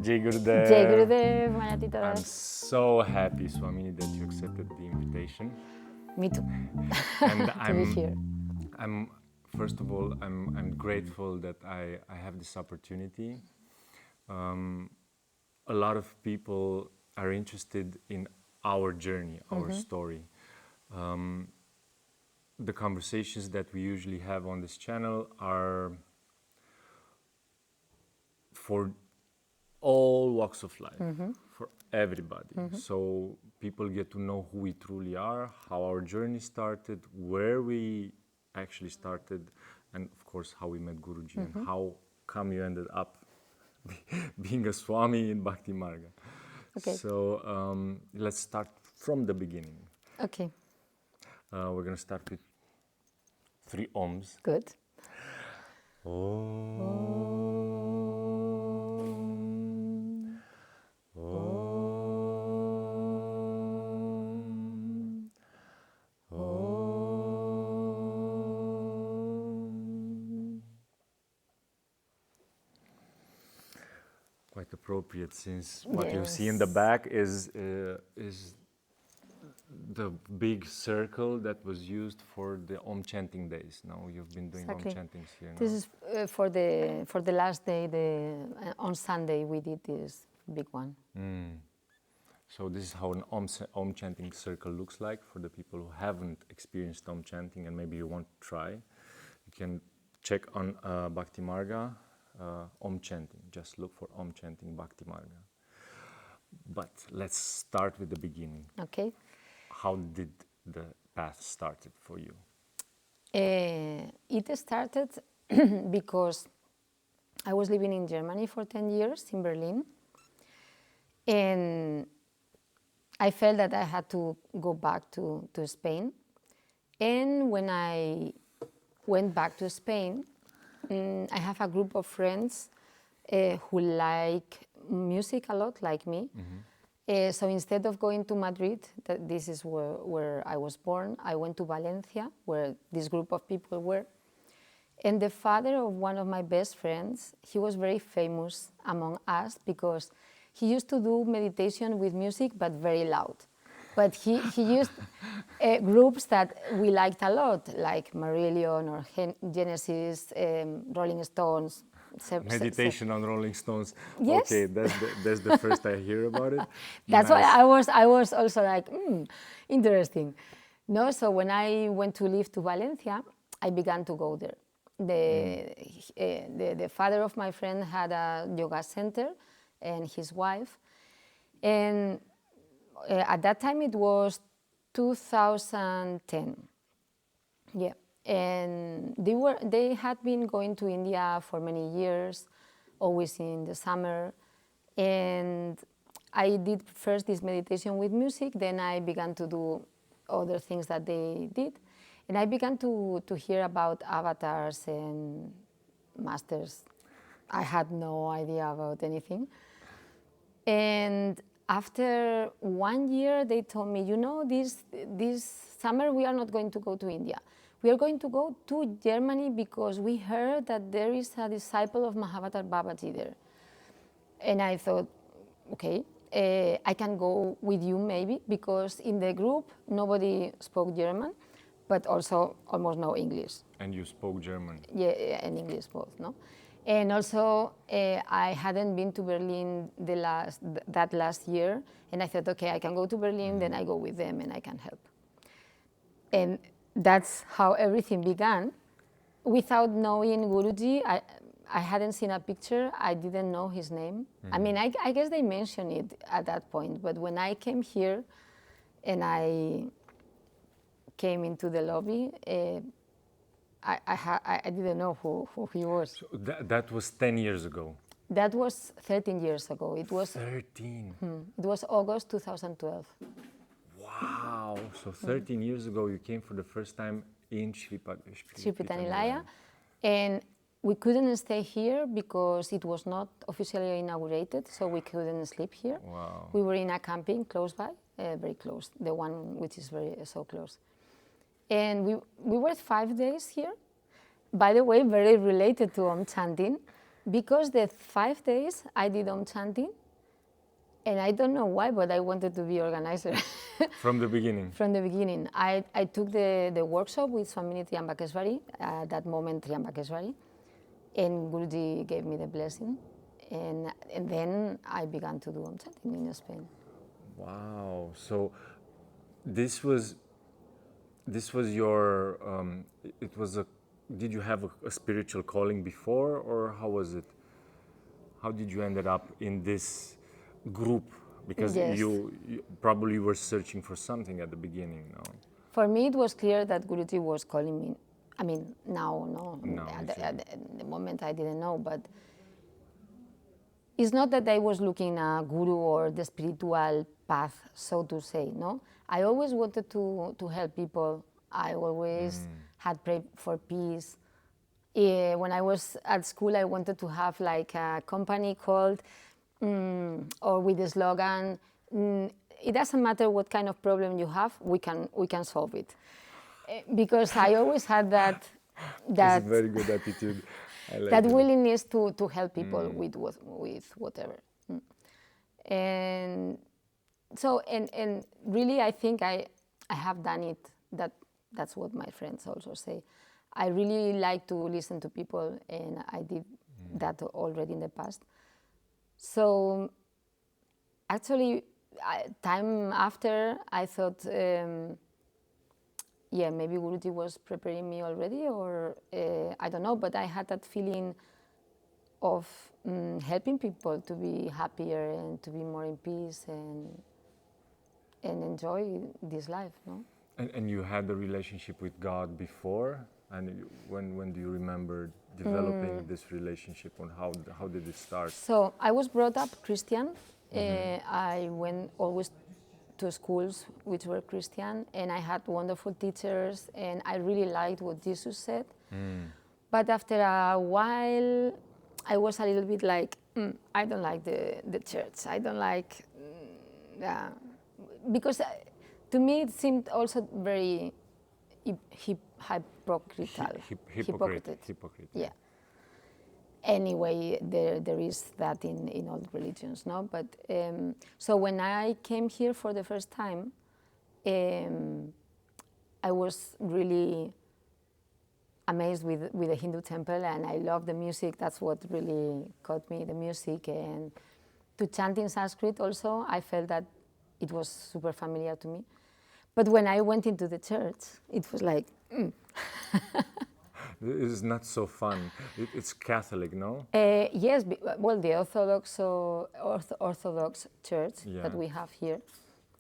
Jai Gurudev. Jai Gurudev, I'm Mayatitadas. so happy, Swamini, that you accepted the invitation. Me too. And To be here. I'm first of all, I'm grateful that I have this opportunity. A lot of people are interested in our journey, our story. The conversations that we usually have on this channel are for all walks of life, for everybody. So people get to know who we truly are, how our journey started, where we actually started, and of course how we met Guruji and how come you ended up being a Swami in Bhakti Marga. Okay. So let's start from the beginning. Okay, We're going to start with 3 ohms. good. Om. Om. Om. Quite appropriate, since what you see in the Yes. back is the big circle that was used for the Om chanting days. Now you've been doing Exactly. Om chantings here now. This is for the last day. On Sunday we did this big one. So this is how an Om chanting circle looks like for the people who haven't experienced Om chanting and maybe you want to try. You can check on Bhakti Marga, Om chanting. Just look for Om chanting Bhakti Marga. But let's start with the beginning. Okay. How did the path started for you? It started because I was living in Germany for 10 years, in Berlin, and I felt that I had to go back to Spain. And when I went back to Spain, I have a group of friends who like music a lot, like me. So instead of going to Madrid, this is where I was born, I went to Valencia, where this group of people were. And the father of one of my best friends, he was very famous among us because he used to do meditation with music, but very loud. But he used groups that we liked a lot, like Marillion or Genesis, Rolling Stones. Meditation on Rolling Stones. Yes. Okay, that's the first I hear about it. That's Nice. why I was also like, interesting. No, so when I went to live to Valencia, I began to go there. The father of my friend had a yoga center, and his wife, and at that time it was 2010. Yeah, and they had been going to India for many years, always in the summer, and I did first this meditation with music, then I began to do other things that they did, and I began to hear about avatars and masters. I had no idea about anything. And after 1 year, they told me, you know, this summer we are not going to go to India. We are going to go to Germany because we heard that there is a disciple of Mahavatar Babaji there. And I thought, okay, I can go with you maybe, because in the group nobody spoke German, but also almost no English. And you spoke German. Yeah, and English both, no? And also, I hadn't been to Berlin that last year, and I thought, okay, I can go to Berlin, then I go with them and I can help. And that's how everything began. Without knowing Guruji, I hadn't seen a picture, I didn't know his name. I mean, I guess they mentioned it at that point, but when I came here and I came into the lobby, I didn't know who he was. So that was 10 years ago. That was 13 years ago. It was 13. It was August 2012. Wow. So 13 years ago you came for the first time in Shree Peetha Nikaya, and we couldn't stay here because it was not officially inaugurated, so we couldn't sleep here. Wow. We were in a camping close by, very close, the one which is so close. And we were 5 days here. By the way, very related to Om chanting. Because the 5 days I did chanting, and I don't know why, but I wanted to be organizer. From the beginning? From the beginning. I took the workshop with Swamini Prabhavaati, at that moment Prabhavaati, and Guruji gave me the blessing. And then I began to do chanting in Spain. Wow. So this was your, it was a, did you have a spiritual calling before, or how was it? How did you ended up in this group? Because Yes. you probably were searching for something at the beginning, no? For me, it was clear that Guruji was calling me. I mean, now, no. Now, At the moment, I didn't know, but it's not that I was looking a guru or the spiritual path, so to say, no? I always wanted to help people. I always had prayed for peace. When I was at school, I wanted to have like a company called, or with the slogan, it doesn't matter what kind of problem you have, we can solve it. Because I always had that That's a very good attitude. I like that it. willingness to help people with whatever. And so, and really, I think I have done it. That's what my friends also say. I really like to listen to people, and I did that already in the past. So actually, time after, I thought, yeah, maybe Guruji was preparing me already, or I don't know, but I had that feeling of helping people to be happier and to be more in peace and enjoy this life, no? And you had a relationship with God before? And when do you remember developing this relationship, and how did it start? So I was brought up Christian. I went always to schools which were Christian, and I had wonderful teachers, and I really liked what Jesus said. But after a while, I was a little bit like, I don't like the church. I don't like, because to me it seemed also very hypocritical. Hypocrite. Yeah. Anyway, there is that in all religions, no? But so when I came here for the first time, I was really amazed with the Hindu temple, and I love the music. That's what really caught me, the music. And to chant in Sanskrit also, I felt that it was super familiar to me. But when I went into the church, it was like, It's not so fun. It's Catholic, no? yes, well, the Orthodox Church that we have here,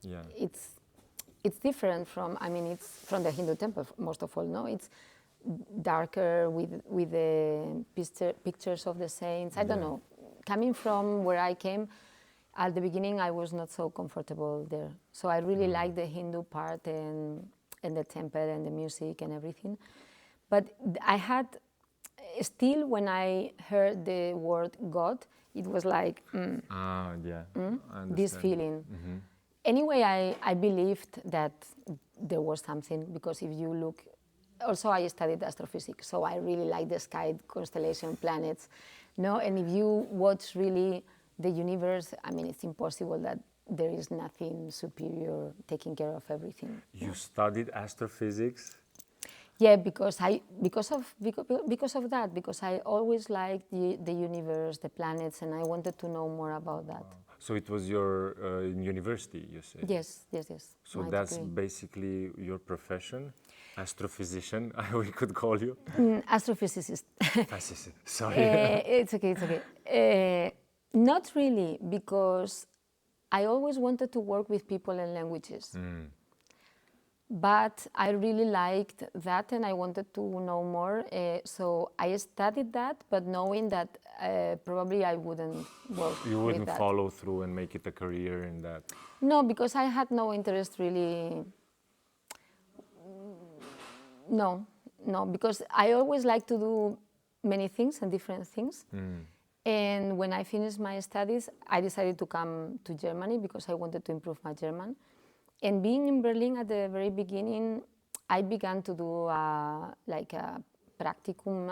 Yeah. it's different from. I mean, it's from the Hindu temple most of all. No, it's darker with the pictures of the saints. I don't know. Coming from where I came, at the beginning I was not so comfortable there. So I really like the Hindu part and the temple and the music and everything. But I had, still when I heard the word God, it was like, Yeah. I this understand. feeling. Anyway, I believed that there was something, because if you look, also I studied astrophysics, so I really like the sky, constellation, planets, no? And if you watch really the universe, I mean, it's impossible that there is nothing superior taking care of everything. You studied astrophysics? Yeah, because of that, because I always liked the universe, the planets, and I wanted to know more about that. So it was your in university, you say? Yes. So my that's degree. basically your profession, astrophysician, we could call you. Astrophysicist. Sorry. It's okay. Not really, because I always wanted to work with people and languages. But I really liked that, and I wanted to know more. So I studied that, but knowing that probably I wouldn't work You with wouldn't that. follow through and make it a career in that. No, because I had no interest really. No, because I always like to do many things and different things. And when I finished my studies, I decided to come to Germany because I wanted to improve my German. And being in Berlin at the very beginning, I began to do like a practicum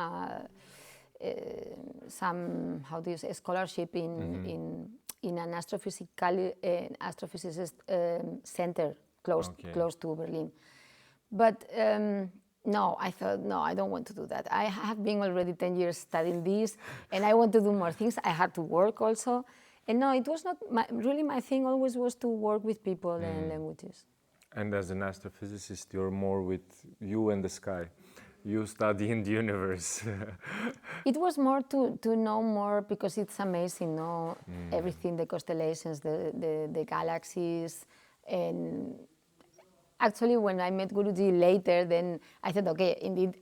some, how do you say, scholarship in an astrophysicist center close to Berlin. But no, I thought, no, I don't want to do that. I have been already 10 years studying this, and I want to do more things. I had to work also. And no, it was not, really my thing always was to work with people and languages. And as an astrophysicist, you're more with you and the sky. You study in the universe. It was more to know more, because it's amazing, no? Everything, the constellations, the galaxies. And actually, when I met Guruji later, then I thought, okay, indeed,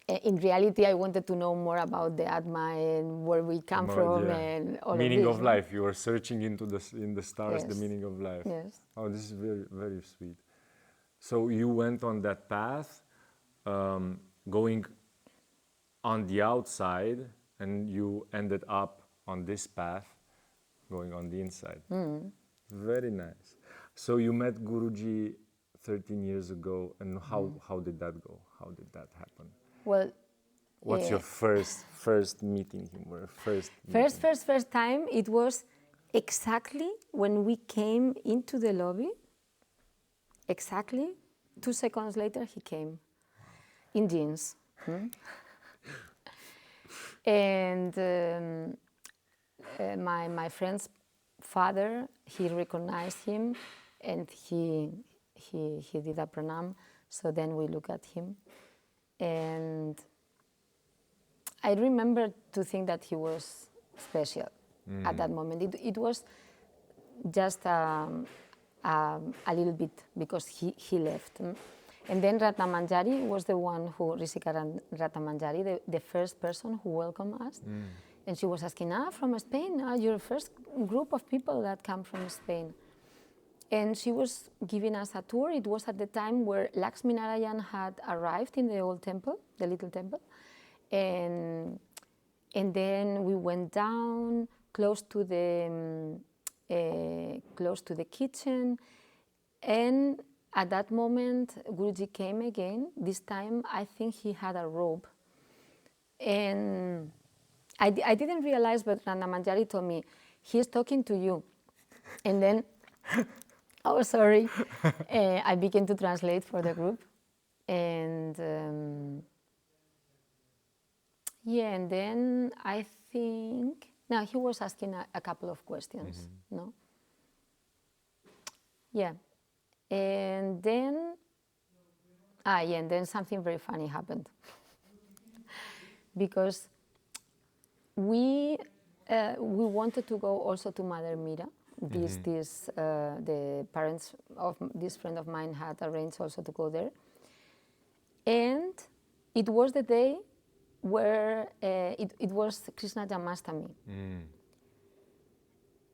in reality, I wanted to know more about the Atma and where we come from and all meaning of this. of life. You are searching into in the stars the Yes. meaning of life. Yes. Oh, this is very, very sweet. So you went on that path, going on the outside, and you ended up on this path, going on the inside. Very nice. So you met Guruji 13 years ago, and how did that go? How did that happen? Well, What's your first meeting him? Or first time, it was exactly when we came into the lobby. Exactly 2 seconds later, he came in jeans. And my friend's father, he recognized him, and he did a pranam. So then we look at him, and I remember to think that he was special at that moment. It was just a little bit, because he left. And then Ratamanjari was the one who, Rishikaran Ratamanjari, the first person who welcomed us. And she was asking, from Spain, you're the first group of people that come from Spain. And she was giving us a tour. It was at the time where Lakshmi Narayan had arrived in the old temple, the little temple. And then we went down close to the kitchen, and at that moment Guruji came again. This time I think he had a robe, and I didn't realize, but Rana Manjari told me, he's talking to you. And then, oh sorry, I began to translate for the group, and and then I think, now he was asking a couple of questions, no? Yeah, and then, and then something very funny happened. Because we wanted to go also to Mother Mira. The parents of this friend of mine had arranged also to go there. And it was the day where it was Krishna Janmashtami.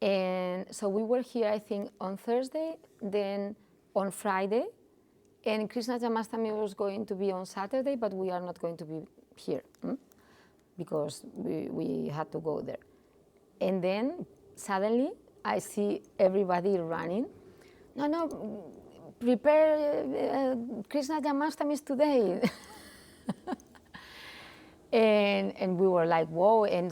And so we were here, I think, on Thursday, then on Friday, and Krishna Janmashtami was going to be on Saturday, but we are not going to be here because we had to go there. And then suddenly I see everybody running. No, prepare Krishna Janmashtami is today. And we were like, whoa, and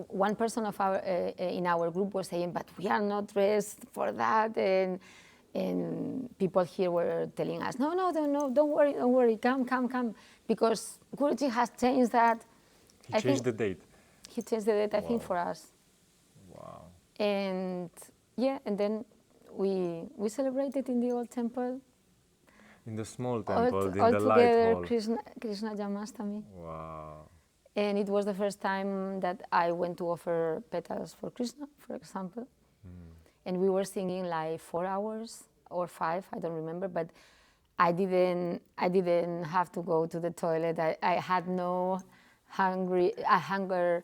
one person of our in our group was saying, but we are not dressed for that, and people here were telling us, no, don't worry, come, because Guruji has changed that. He changed the date. He changed the date, I think, for us. Wow. And and then we celebrated in the old temple. In the small temple, in the light hall. Krishna Janmashtami. Wow. And it was the first time that I went to offer petals for Krishna, for example. And we were singing like 4 hours or 5, I don't remember, but I didn't have to go to the toilet. I had no hunger.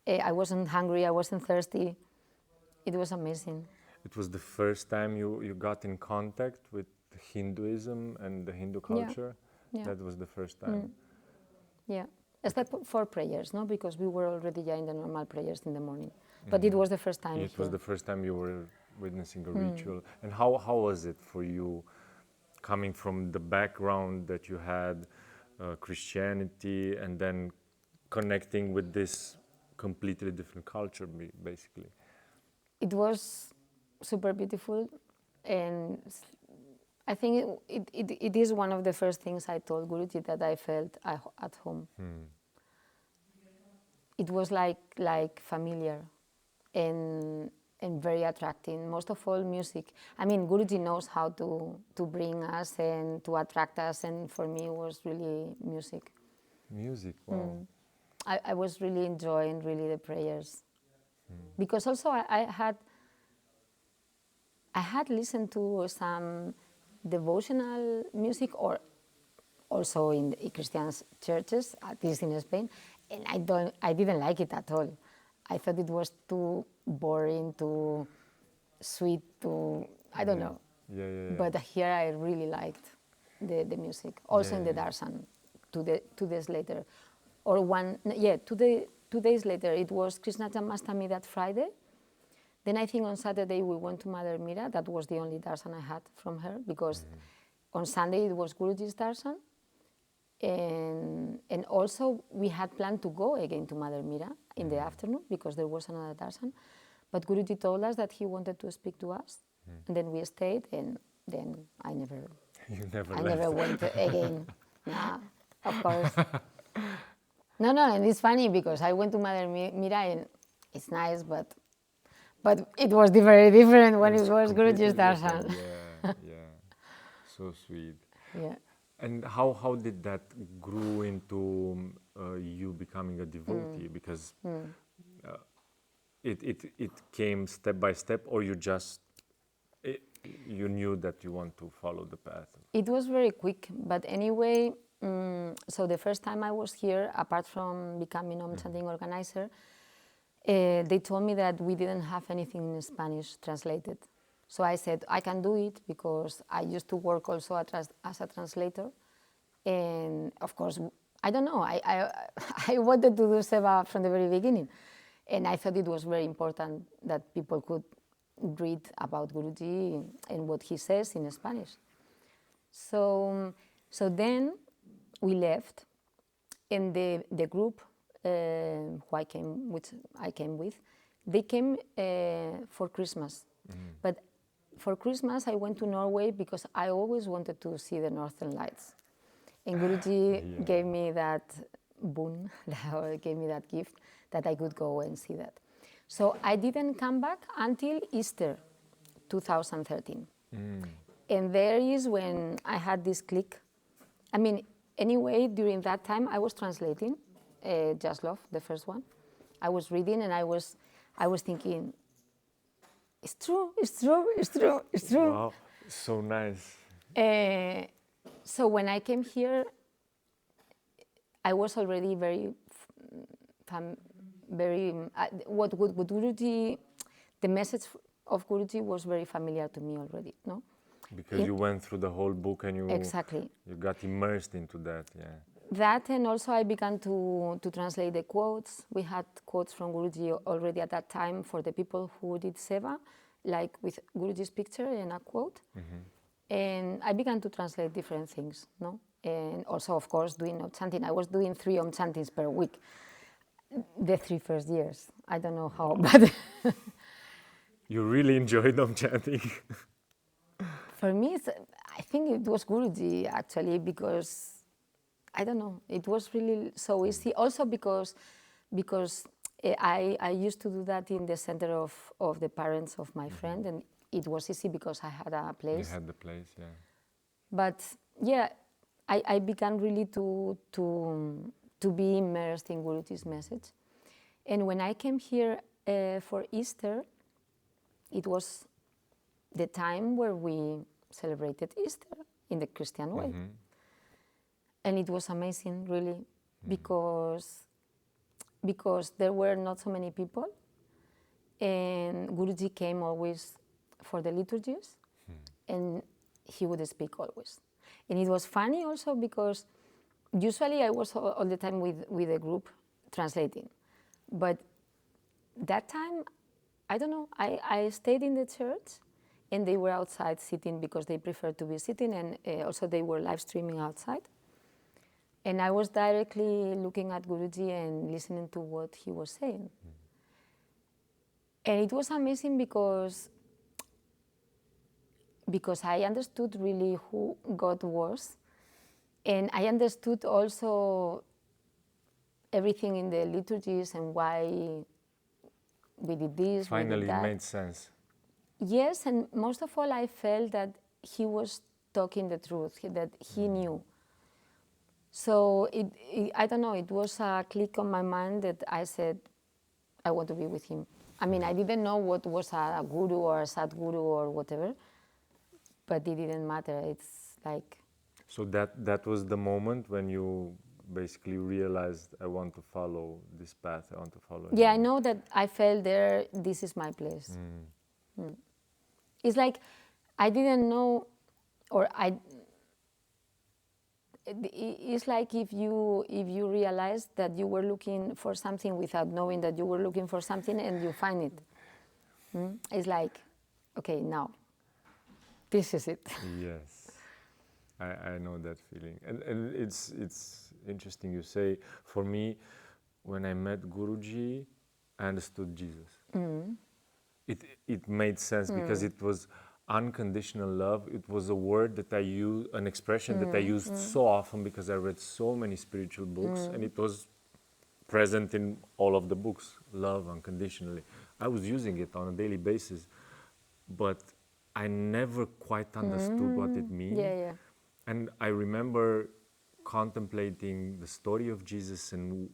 I wasn't hungry, I wasn't thirsty. It was amazing. It was the first time you got in contact with Hinduism and the Hindu culture? Yeah. That was the first time? Yeah. Except for prayers, no? Because we were already in the normal prayers in the morning. But it was the first time. It was the first time you were witnessing a ritual. And how was it for you, coming from the background that you had, Christianity, and then connecting with this completely different culture, basically. It was super beautiful, and I think it is one of the first things I told Guruji, that I felt at home. It was like familiar and very attracting. Most of all, music. I mean, Guruji knows how to bring us and to attract us, and for me, it was really music. Music, wow. I was really enjoying really the prayers, because also I had listened to some devotional music, or also in the Christian churches, at least in Spain, and I didn't like it at all. I thought it was too boring, too sweet, too, I don't know. Yeah. But here I really liked the music. Also in the Yeah. darshan, 2 days later, or 2 days later, it was Krishna Janmashtami that Friday. Then I think on Saturday we went to Mother Mira. That was the only darshan I had from her, because on Sunday it was Guruji's darshan. And also we had planned to go again to Mother Mira in the afternoon, because there was another darshan. But Guruji told us that he wanted to speak to us. And then we stayed, and then I never You never I left. never went again. Nah, of course. No, and it's funny because I went to Mother Mira and it's nice, but it was very different when It's it was completely Guruji's darshan. different. Yeah. So sweet. Yeah. And how did that grew into you becoming a devotee? Because it came step by step, or you knew that you want to follow the path? It was very quick, but anyway, so the first time I was here, apart from becoming Om Chanting organizer, they told me that we didn't have anything in Spanish translated. So I said, I can do it, because I used to work also as a translator. And of course, I don't know, I wanted to do Seva from the very beginning. And I thought it was very important that people could read about Guruji and what he says in Spanish. So then we left, and the group which I came with, they came for Christmas. But for Christmas, I went to Norway because I always wanted to see the Northern Lights. And Guruji gave me that boon, or gave me that gift, that I could go and see that. So I didn't come back until Easter 2013. And there is when I had this click. I mean, anyway, during that time, I was translating Just Love, the first one. I was reading, and I was thinking, it's true. Wow, so nice. So when I came here, I was already what Guruji, the message of Guruji was very familiar to me already, no? Because you went through the whole book and you Exactly. You got immersed into that, yeah. That, and also I began to translate the quotes. We had quotes from Guruji already at that time for the people who did Seva, like with Guruji's picture and a quote. And I began to translate different things, no? And also, of course, doing Om Chanting. I was doing 3 Om Chantings per week, the 3 first years. I don't know how, but You really enjoyed Om Chanting. for me, I think it was Guruji, actually, because, I don't know, it was really so easy. Also because I used to do that in the center of the parents of my friend, and it was easy because I had a place. You had the place, yeah. But yeah, I began really to be immersed in Guruji's message. And when I came here for Easter, it was the time where we celebrated Easter in the Christian way. And it was amazing, really, because there were not so many people, and Guruji came always for the liturgies, and he would speak always. And it was funny also because usually I was all the time with a group translating, but that time, I don't know, I stayed in the church, and they were outside sitting because they preferred to be sitting, and also they were live streaming outside. And I was directly looking at Guruji and listening to what he was saying. And it was amazing because I understood really who God was. And I understood also everything in the liturgies and why we did this, Finally, we did that. it made sense. Yes, and most of all, I felt that he was talking the truth, that he knew. So I don't know, it was a click on my mind that I said, I want to be with him. I mean, I didn't know what was a guru or a sadguru or whatever, but it didn't matter. It's like... So that was the moment when you basically realized, I want to follow this path, I want to follow Yeah, him. I know that I felt there, this is my place. It's like I didn't know, or it's like if you realize that you were looking for something without knowing that you were looking for something and you find it. It's like, okay, now, this is it. Yes, I know that feeling. And it's interesting you say, for me, when I met Guruji, I understood Jesus. It made sense because it was unconditional love. It was a word that I use, an expression that I used so often because I read so many spiritual books, and it was present in all of the books, love unconditionally. I was using it on a daily basis, but I never quite understood what it means. Yeah. And I remember contemplating the story of Jesus and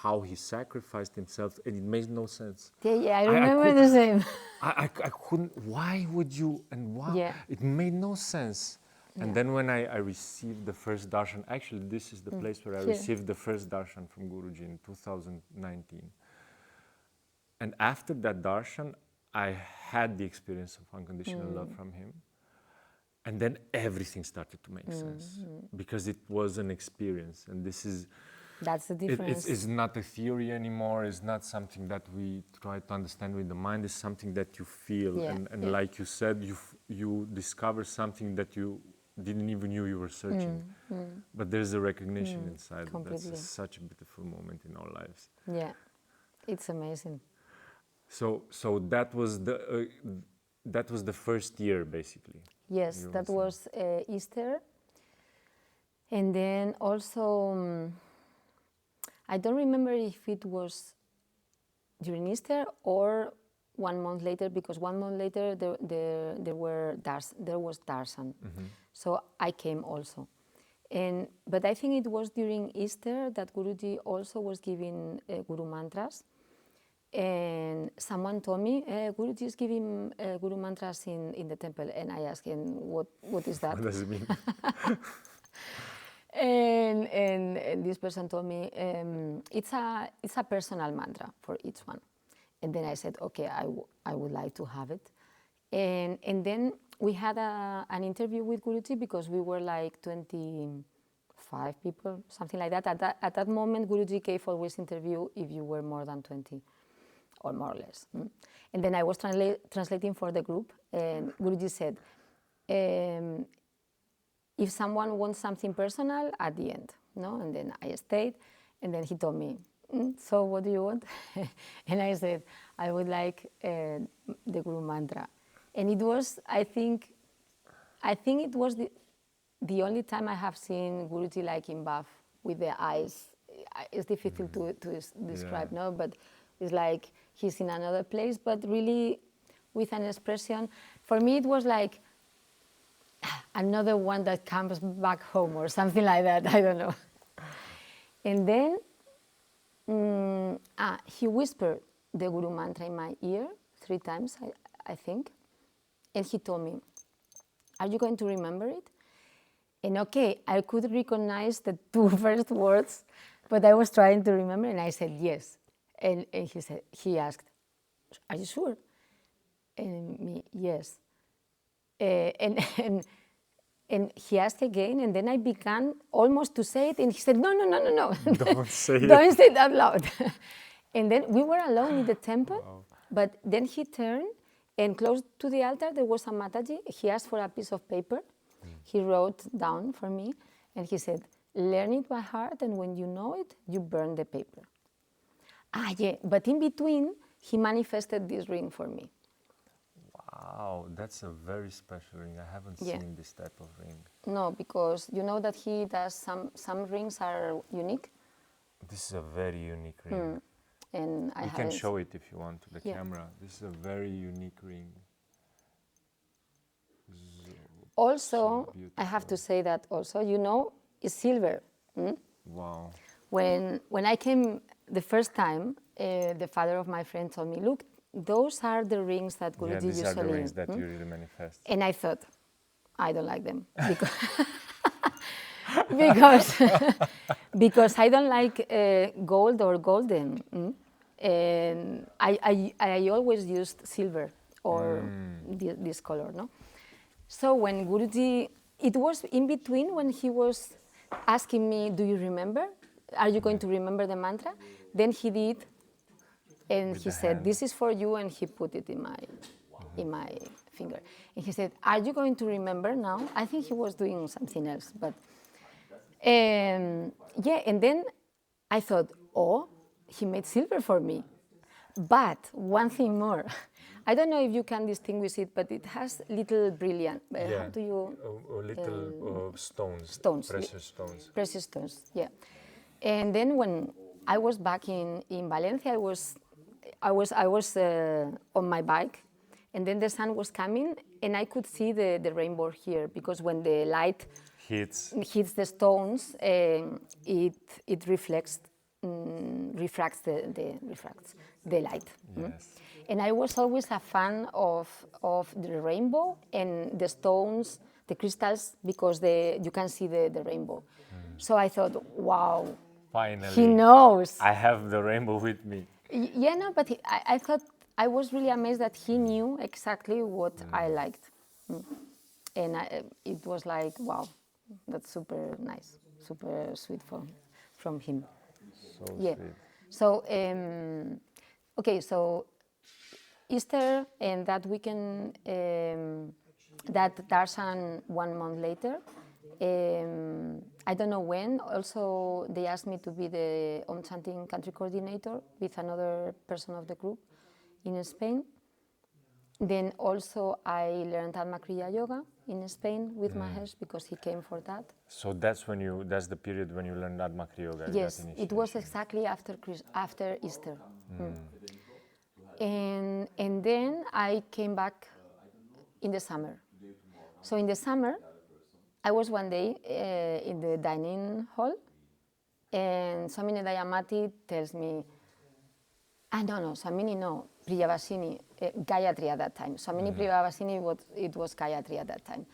how he sacrificed himself, and it made no sense. Yeah, I remember the same. I couldn't, why would you, and why? Yeah. It made no sense. And Yeah. then when I received the first darshan, actually this is the place where I Here. received the first darshan from Guruji in 2019. And after that darshan, I had the experience of unconditional love from him. And then everything started to make sense because it was an experience. And this is, That's the difference. it's not a theory anymore. It's not something that we try to understand with the mind. It's something that you feel. Yeah, And yeah. like you said, you discover something that you didn't even knew you were searching. But there's a recognition inside. Completely. That's such a beautiful moment in our lives. Yeah, it's amazing. So that was the first year, basically. Yes, You that were was Easter. And then also, I don't remember if it was during Easter or 1 month later, because 1 month later there was darshan. So I came also. But I think it was during Easter that Guruji also was giving Guru mantras. And someone told me, Guruji is giving Guru mantras in the temple. And I asked him, what is that? What does it mean? And this person told me, it's a personal mantra for each one. And then I said, okay, I would like to have it. And then we had an interview with Guruji because we were like 25 people, something like that. At that moment, Guruji gave always interview if you were more than 20. Or more or less. And then I was translating for the group, and Guruji said, if someone wants something personal, at the end, no? And then I stayed, and then he told me, so what do you want? And I said, I would like the Guru mantra. And it was, I think it was the only time I have seen Guruji like in bath with the eyes. It's difficult to describe, no? But it's like he's in another place, but really with an expression. For me, it was like another one that comes back home or something like that, I don't know. And then he whispered the Guru mantra in my ear 3 times, I think. And he told me, are you going to remember it? And okay, I could recognize the 2 first words, but I was trying to remember, and I said yes. And he asked, are you sure? And me, yes. And he asked again, and then I began almost to say it, and he said, no. Don't say it. Don't say it out loud. And then we were alone in the temple, Wow. but then he turned, and close to the altar there was a Mataji. He asked for a piece of paper. He wrote down for me, and he said, learn it by heart, and when you know it, you burn the paper. Yeah, but in between, he manifested this ring for me. Wow, that's a very special ring. I haven't seen this type of ring. No, because you know that he does some rings are unique. This is a very unique ring. And you can show it if you want to the camera. This is a very unique ring. Also, I have to say that also, it's silver. Wow. When I came the first time, the father of my friend told me, look, those are the rings that Guruji usually... these are the rings that you really manifest. And I thought, I don't like them. Because I don't like gold or golden. And I always used silver or this color, no? So when Guruji, it was in between when he was asking me, do you remember? Are you going to remember the mantra? Then he did, and he said, this is for you, and he put it in my finger. And he said, are you going to remember now? I think he was doing something else, but and then I thought, oh, he made silver for me. But one thing more, I don't know if you can distinguish it, but it has little brilliant. How do you? Little stones. Stones. Precious stones. Precious stones. Yeah. And then when I was back in Valencia, I was on my bike, and then the sun was coming, and I could see the rainbow here, because when the light hits the stones, it reflects the light. Yes. And I was always a fan of the rainbow and the stones, the crystals, because you can see the rainbow. So I thought, wow, finally, he knows. I have the rainbow with me. Yeah, no, but I thought, I was really amazed that he knew exactly what I liked. And it was like, wow, that's super nice, super sweet from him. So sweet. So, okay, so Easter and that weekend, that Darshan 1 month later, I don't know when, also they asked me to be the Om Chanting country coordinator with another person of the group in Spain. Then also I learned Atma Kriya Yoga in Spain with Mahesh, because he came for that. So that's the period when you learned Atma Kriya Yoga? Yes, it was exactly after Easter. And then I came back in the summer. So in the summer, I was one day in the dining hall, and Swamini Dayamati tells me, Swamini no, Priyavasini, Gayatri at that time. Swamini Prabhavaati, it was Gayatri at that time.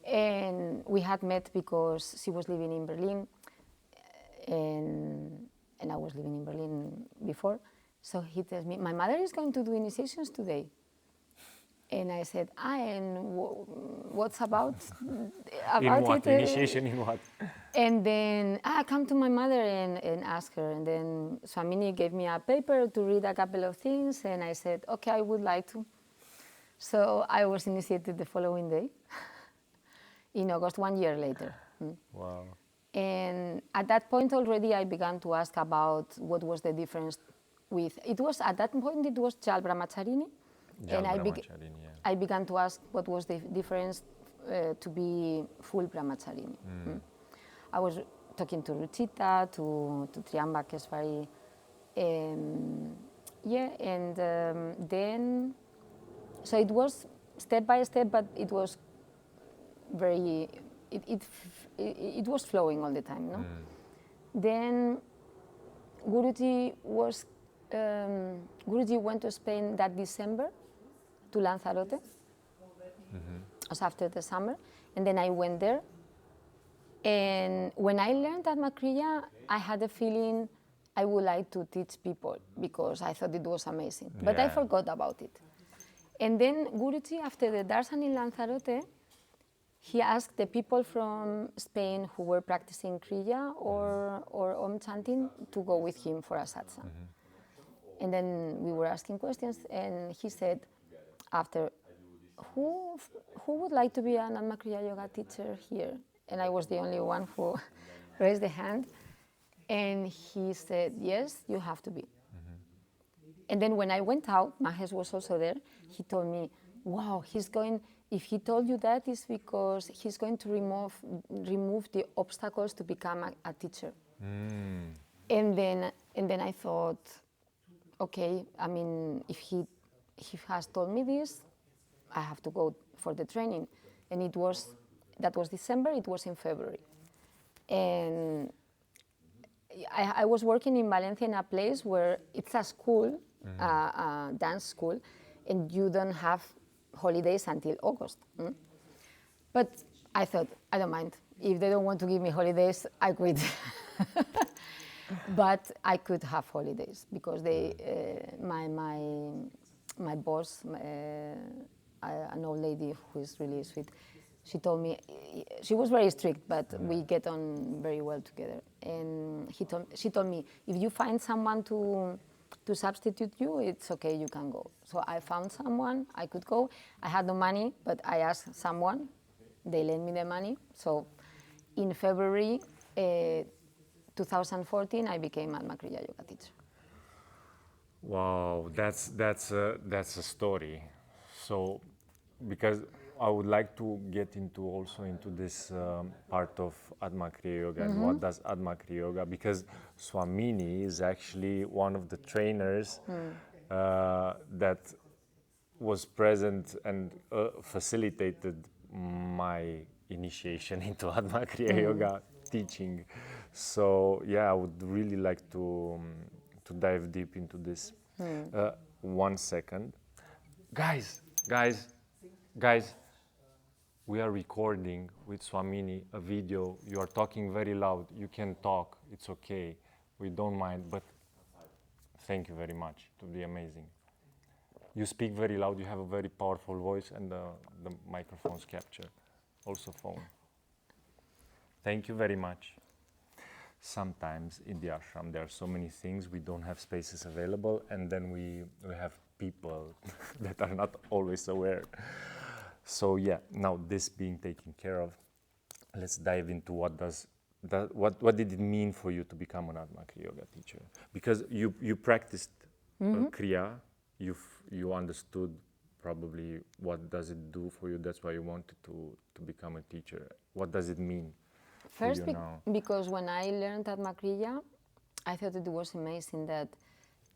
And we had met because she was living in Berlin, and I was living in Berlin before. So he tells me, my mother is going to do initiations today. And I said, and what's about in what? it? Initiation in what? And then I come to my mother and ask her. And then Swamini gave me a paper to read a couple of things. And I said, okay, I would like to. So I was initiated the following day, in August, 1 year later. Wow. And at that point already I began to ask about what was the difference at that point it was Jal Brahmacharini. And I began to ask what was the difference to be full Brahmacharini. I was talking to Ruchita, to Triambakeshwari, then, so it was step by step, but it was very, it was flowing all the time, no? Then Guruji went to Spain that December, to Lanzarote, also after the summer, and then I went there. And when I learned Atma Kriya, I had a feeling I would like to teach people, because I thought it was amazing, but I forgot about it. And then Guruji, after the darshan in Lanzarote, he asked the people from Spain who were practicing Kriya or Om chanting to go with him for a satsang. And then we were asking questions, and he said, after, who would like to be an Atma Kriya Yoga teacher here? And I was the only one raised the hand, and he said, yes, you have to be. And then when I went out, Mahesh was also there, he told me, wow, if he told you that, it's because he's going to remove the obstacles to become a teacher. And then I thought, okay, I mean, if he has told me this, I have to go for the training. And that was December, it was in February. And I was working in Valencia in a place where it's a school, a dance school, and you don't have holidays until August. But I thought, I don't mind. If they don't want to give me holidays, I quit. But I could have holidays because my boss, an old lady who is really sweet, she told me, she was very strict, but we get on very well together. And she told me, if you find someone to substitute you, it's okay, you can go. So I found someone, I could go. I had no money, but I asked someone, they lent me the money. So in February 2014, I became a Kriya yoga teacher. Wow, that's a story. So, because I would like to get into this part of Atma Kriya Yoga and what does Atma Kriya Yoga, because Swamini is actually one of the trainers that was present and facilitated my initiation into Atma Kriya Yoga teaching. So yeah, I would really like to dive deep into this. 1 second. Guys, we are recording with Swamini a video. You are talking very loud. You can talk, it's okay. We don't mind, but thank you very much. It would be amazing. You speak very loud, you have a very powerful voice, and the microphones capture. Also phone. Thank you very much. Sometimes in the ashram there are so many things, we don't have spaces available, and then we have people that are not always aware. So yeah, now this being taken care of, let's dive into what did it mean for you to become an Atma Kriya Yoga teacher? Because you practiced Kriya, you understood probably what does it do for you, that's why you wanted to become a teacher. What does it mean? First, because when I learned Atma Kriya, I thought it was amazing that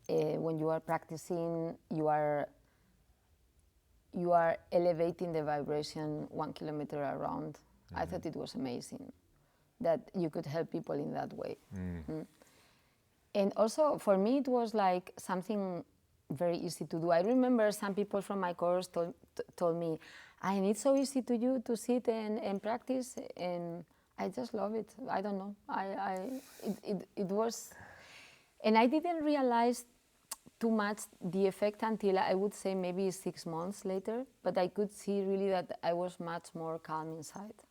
when you are practicing, you are elevating the vibration 1 kilometer around. I thought it was amazing that you could help people in that way. And also, for me, it was like something very easy to do. I remember some people from my course told me, and it's so easy to you to sit and practice, and I just love it. I don't know. It was, and I didn't realize too much the effect until I would say maybe 6 months later. But I could see really that I was much more calm inside,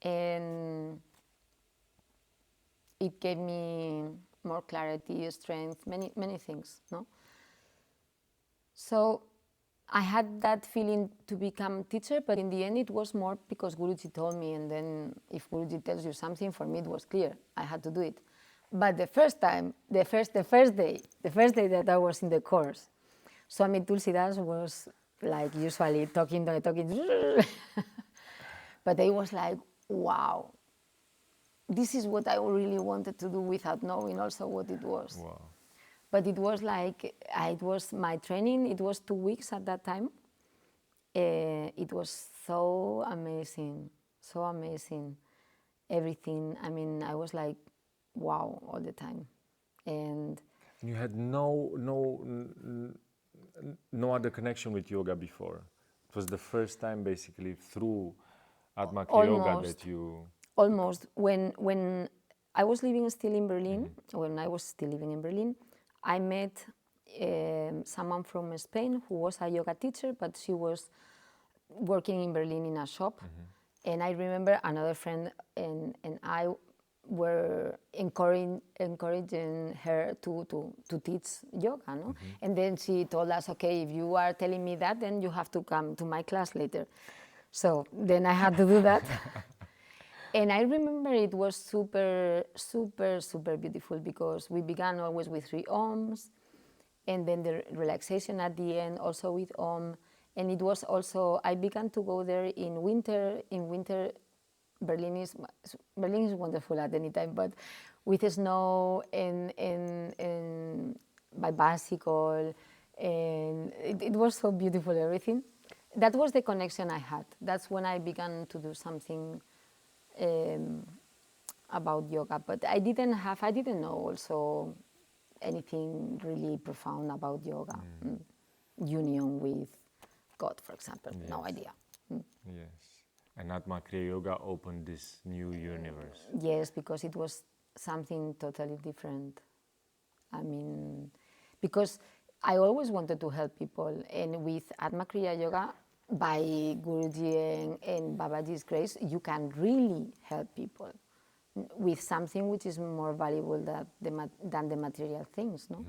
and it gave me more clarity, strength, many things. No. So I had that feeling to become teacher, but in the end it was more because Guruji told me, and then if Guruji tells you something, for me it was clear, I had to do it. But the first day that I was in the course, Swami Tulsidas was like usually talking, but I was like, wow, this is what I really wanted to do without knowing also what it was. Wow. But it was like, it was my training, it was 2 weeks at that time. It was so amazing, everything. I mean, I was like, wow, all the time. And you had no other connection with yoga before? It was the first time basically through Atma Kriya Yoga that you... Almost. When I was living still in Berlin, I met someone from Spain who was a yoga teacher, but she was working in Berlin in a shop. And I remember another friend and I were encouraging her to teach yoga. No? And then she told us, okay, if you are telling me that, then you have to come to my class later. So then I had to do that. And I remember it was super, super, super beautiful because we began always with 3 ohms, and then the relaxation at the end also with Om. And it was also, I began to go there in winter. In winter, Berlin is wonderful at any time, but with snow and by bicycle, and it was so beautiful, everything. That was the connection I had. That's when I began to do something about yoga, but I didn't know also anything really profound about yoga. Union with God, for example, no idea. Yes. And Atma Kriya Yoga opened this new universe. Yes, because it was something totally different. I mean, because I always wanted to help people, and with Atma Kriya Yoga, by Guruji and Babaji's grace, you can really help people with something which is more valuable than the material things, no?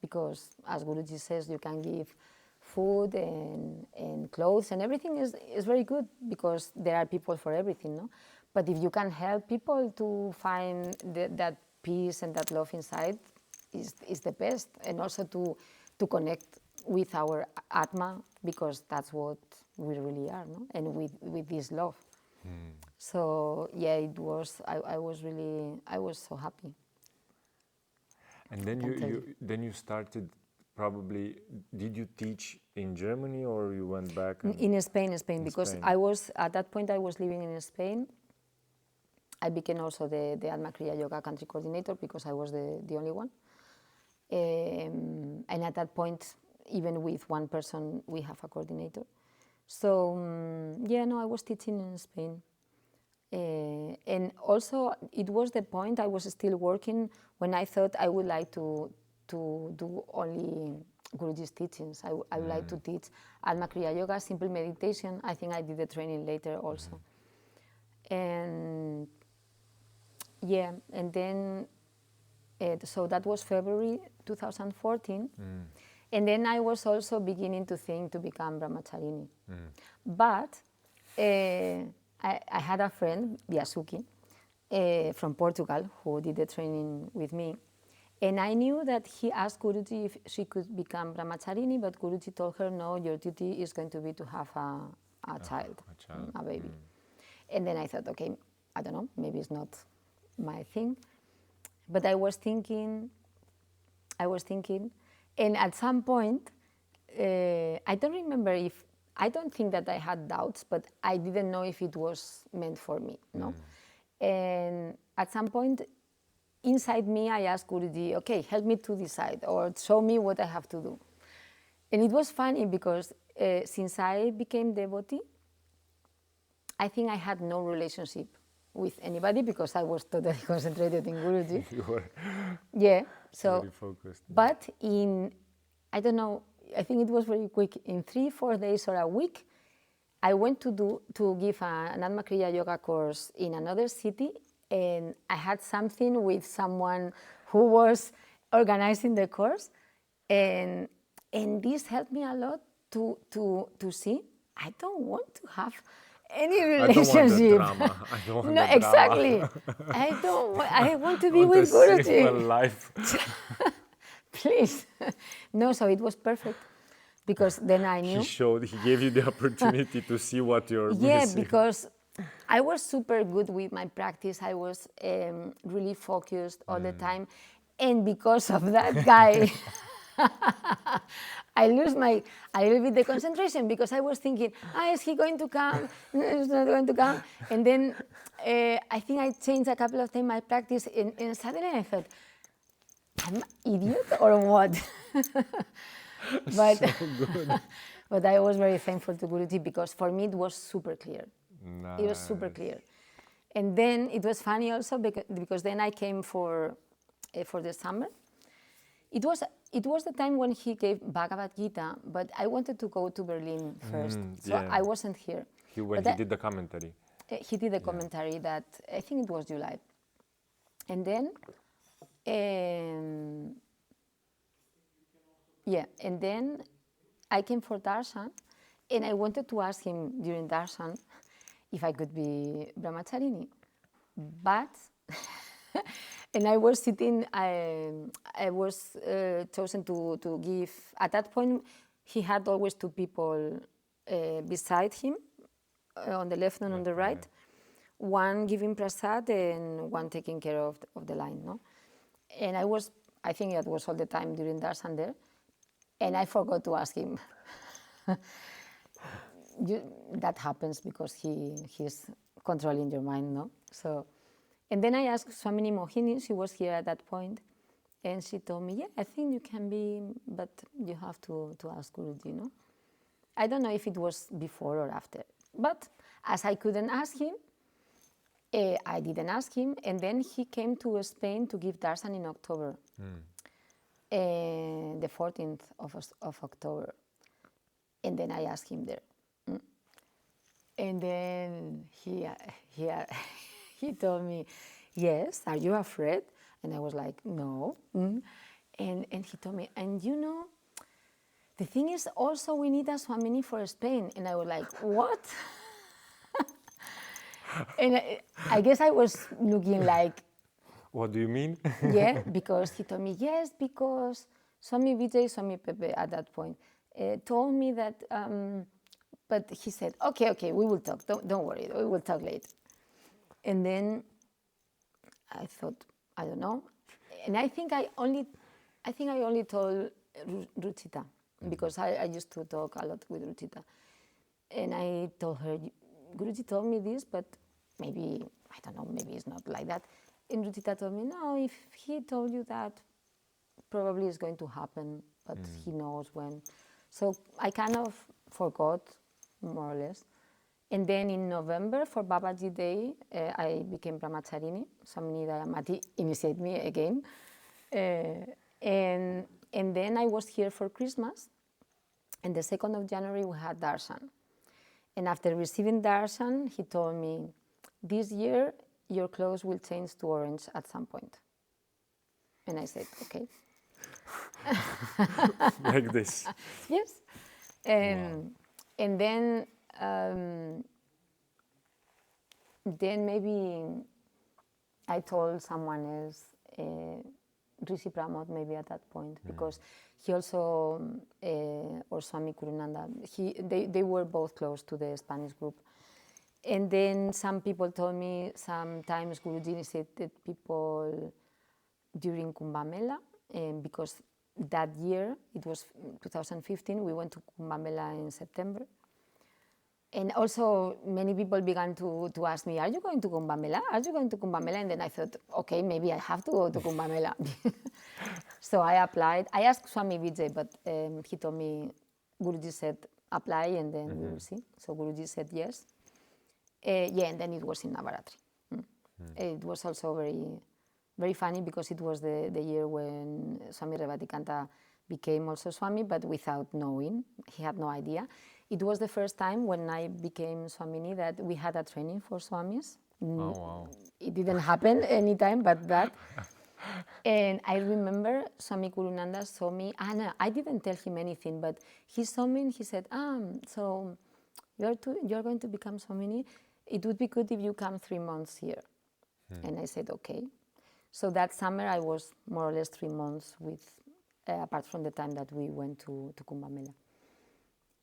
Because, as Guruji says, you can give food and clothes, and everything is very good because there are people for everything, no? But if you can help people to find that peace and that love inside, is the best, and also to connect with our Atma, because that's what we really are, no? And with this love. So yeah, it was. I was so happy. And then you started. Probably, did you teach in Germany or you went back? In Spain, because Spain. I was at that point I was living in Spain. I became also the Atma Kriya Yoga country coordinator because I was the only one. And at that point, even with one person, we have a coordinator. So I was teaching in Spain. And also, it was the point I was still working when I thought I would like to do only Guruji's teachings. I would like to teach Atma Kriya Yoga, simple meditation. I think I did the training later also. And and then, so that was February 2014. And then I was also beginning to think to become brahmacharini. But I had a friend, Biasuki, from Portugal, who did the training with me. And I knew that he asked Guruji if she could become brahmacharini, but Guruji told her, no, your duty is going to be to have a child, a baby. And then I thought, okay, I don't know, maybe it's not my thing. But I was thinking, and at some point, I don't remember if, I don't think that I had doubts, but I didn't know if it was meant for me, no? And at some point, inside me, I asked Guruji, okay, help me to decide, or show me what I have to do. And it was funny because since I became devotee, I think I had no relationship with anybody because I was totally concentrated in Guruji. You were so very focused. But I don't know, I think it was very quick. In 3-4 days or a week, I went to give an Atma Kriya Yoga course in another city, and I had something with someone who was organizing the course, and this helped me a lot to see I don't want to have any relationship. I don't want No, the exactly. drama. I want to I be want with a Guruji. simple life. Please. No, so it was perfect. Because then I knew. He gave you the opportunity to see what you're missing. Because I was super good with my practice. I was really focused all the time. And because of that guy, I lose a little bit the concentration because I was thinking, is he going to come? No, he's not going to come. And then I think I changed a couple of times my practice, and suddenly I thought, I'm an idiot or what? But, so good. But I was very thankful to Guruji because for me it was super clear. Nice. It was super clear. And then it was funny also because then I came for the summer. It was the time when he gave Bhagavad Gita, but I wanted to go to Berlin first, so I wasn't here. He did the commentary. He did the commentary that, I think it was July. And then, and then I came for Darshan, and I wanted to ask him during Darshan if I could be brahmacharini. But, and I was sitting, I was chosen to give, at that point, he had always two people beside him, on the left and on the right, one giving prasad and one taking care of the line, no? And I think it was all the time during darshan there, and I forgot to ask him. That happens because he's controlling your mind, no? So, and then I asked Swamini Mohini, she was here at that point, and she told me, yeah, I think you can be, but you have to ask Guruji, no? I don't know if it was before or after, but as I couldn't ask him, I didn't ask him, and then he came to Spain to give darshan in October, the 14th of October, and then I asked him there. And then he told me, yes, are you afraid? And I was like, no. And he told me, and you know, the thing is also we need a Swamini for Spain. And I was like, what? And I guess I was looking like, What do you mean? yeah, because he told me, yes, because Swami Vijay, Swami Pepe at that point told me that, but he said, okay, we will talk. Don't worry, we will talk later. And then I thought, I don't know. And I think I only told Ruchita, because I used to talk a lot with Ruchita. And I told her, Guruji told me this, but maybe, I don't know, maybe it's not like that. And Ruchita told me, no, if he told you that, probably it's going to happen, but he knows when. So I kind of forgot, more or less. And then in November, for Babaji Day, I became brahmacharini. Swamini Dayamati initiated me again. And then I was here for Christmas. And the 2nd of January, we had darshan. And after receiving darshan, he told me, this year, your clothes will change to orange at some point. And I said, okay. Like this. Yes. Wow. And then maybe I told someone else, Rishi Pramod, maybe at that point, because he also, or Swami Kurunanda, they were both close to the Spanish group. And then some people told me sometimes Guruji initiated people during Kumbh Mela, because that year, it was 2015, we went to Kumbh Mela in September. And also, many people began to ask me, are you going to Kumbh Mela? Are you going to Kumbh Mela? And then I thought, okay, maybe I have to go to Kumbh Mela. So I applied. I asked Swami Vijay, but he told me, Guruji said, apply and then we will see. So Guruji said yes. Yeah, and then it was in Navaratri. It was also very, very funny because it was the year when Swami Revatikanta became also Swami, but without knowing. He had no idea. It was the first time when I became Swamini that we had a training for Swamis. Oh, wow. It didn't happen anytime but that. And I remember Swami Kurunanda saw me, no, I didn't tell him anything, but he saw me and he said, so you're going to become Swamini? It would be good if you come 3 months here. And I said, okay. So that summer I was more or less 3 months with, apart from the time that we went to Kumbh Mela.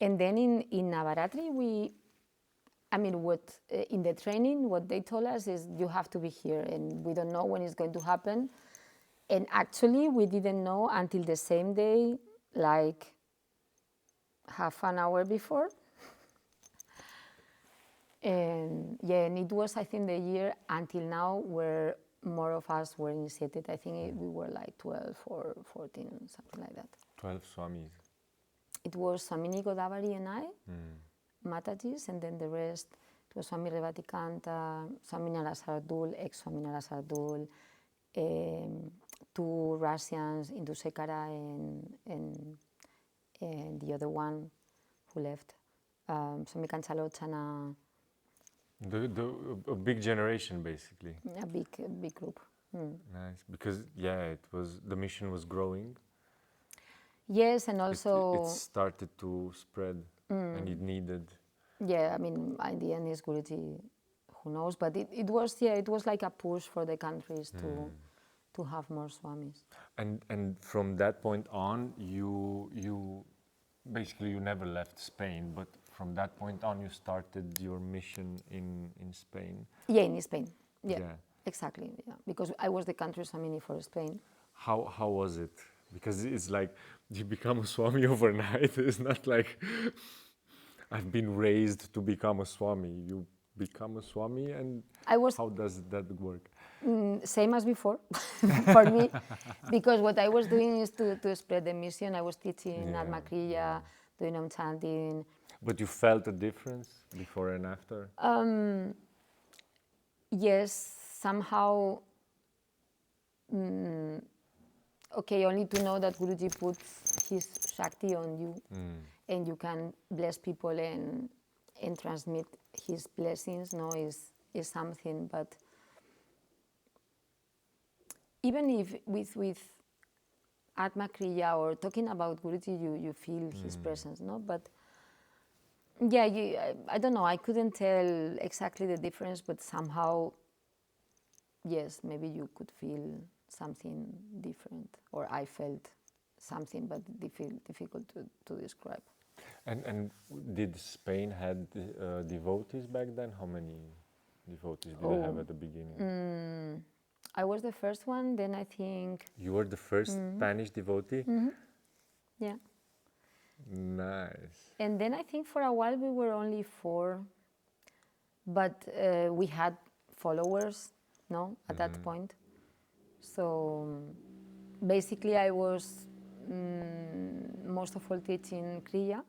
And then in Navaratri, in the training, what they told us is you have to be here and we don't know when it's going to happen. And actually, we didn't know until the same day, like half an hour before. And yeah, and it was, I think, the year until now where more of us were initiated. I think we were like 12 or 14, something like that. 12 Swamis. It was Swamini Godavari and I, Matajis, and then the rest, it was Swami Revatikanta, Swami Narasardul, ex-Swami Narasardul, 2 Russians, Indusekara and the other one who left, Swami Kanchalochana. A big generation, basically. A big group. Nice, because the mission was growing. Yes, and also it started to spread, and it needed Yeah, I mean, in the end, it's Guruji who knows, but it was like a push for the countries to have more swamis. And from that point on, you basically you never left Spain, but from that point on, you started your mission in Spain. Yeah, in Spain. Yeah, Yeah. exactly. Yeah, because I was the country Swamini for Spain. How was it? Because it's like you become a Swami overnight. It's not like I've been raised to become a Swami. You become a Swami, and I was how does that work? same as before for me, because what I was doing is to spread the mission. I was teaching Yeah, Alma Kriya, doing Om chanting. But you felt a difference before and after? Yes, somehow, okay, only to know that Guruji puts his Shakti on you and you can bless people and transmit his blessings, no, is something. But even if with Atma Kriya or talking about Guruji, you feel his presence, no? But yeah, I don't know, I couldn't tell exactly the difference, but somehow, yes, maybe you could feel something different, or I felt something, but difficult to describe. And did Spain had devotees back then? How many devotees did they have Oh, at the beginning? I was the first one, then I think, You were the first Spanish devotee? yeah. Nice. And then I think for a while we were only 4, but we had followers, no, at that point. So basically I was most of all teaching Kriya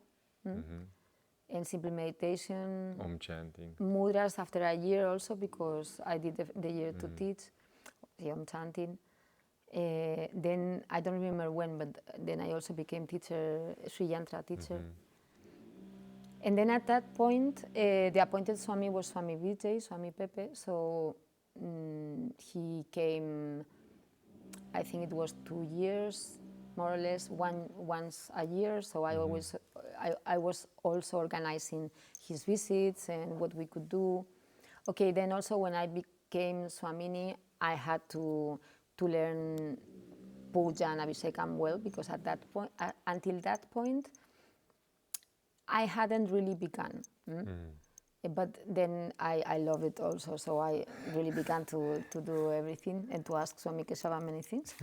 and simple meditation, Om chanting. mudras after a year also, because I did the year to teach, the Om chanting. Then I don't remember when, but then I also became teacher, Sri Yantra teacher. And then at that point, the appointed Swami was Swami Vijay, Swami Pepe. So he came, I think it was 2 years, more or less, once a year. So I was also organizing his visits and what we could do. Okay, then also when I became Swamini, I had to learn puja and abhishekam well, because at that point, until that point, I hadn't really begun. But then I love it also, so I really began to do everything and to ask Swami Keshava many things.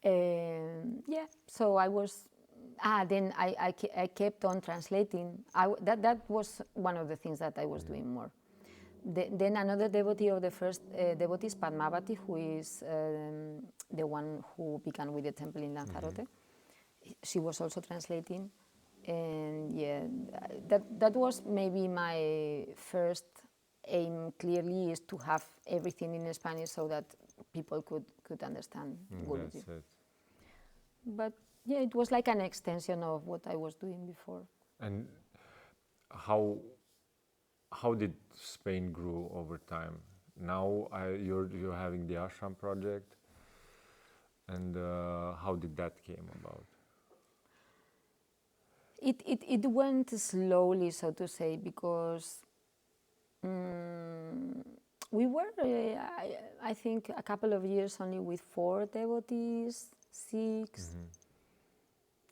Yeah, so I was, then I kept on translating. That was one of the things that I was doing more. Then another devotee of the first devotee is Padmavati, who is the one who began with the temple in Lanzarote. She was also translating. And yeah, that was maybe my first aim, clearly, is to have everything in Spanish so that people could understand Guruji. That's it. But yeah, it was like an extension of what I was doing before. And how did Spain grow over time? Now you're having the ashram project, and how did that came about? It went slowly, so to say, because we were, I think, a couple of years only with 4 devotees, 6.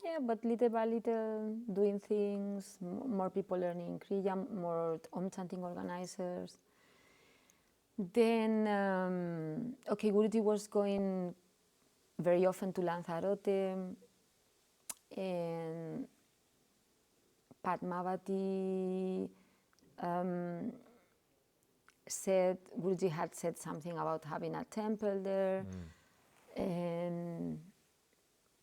Yeah, but little by little, doing things, more people learning Kriya, more Om chanting organizers. Then, okay, Guruji was going very often to Lanzarote, and Padmavati said, Guruji had said something about having a temple there, and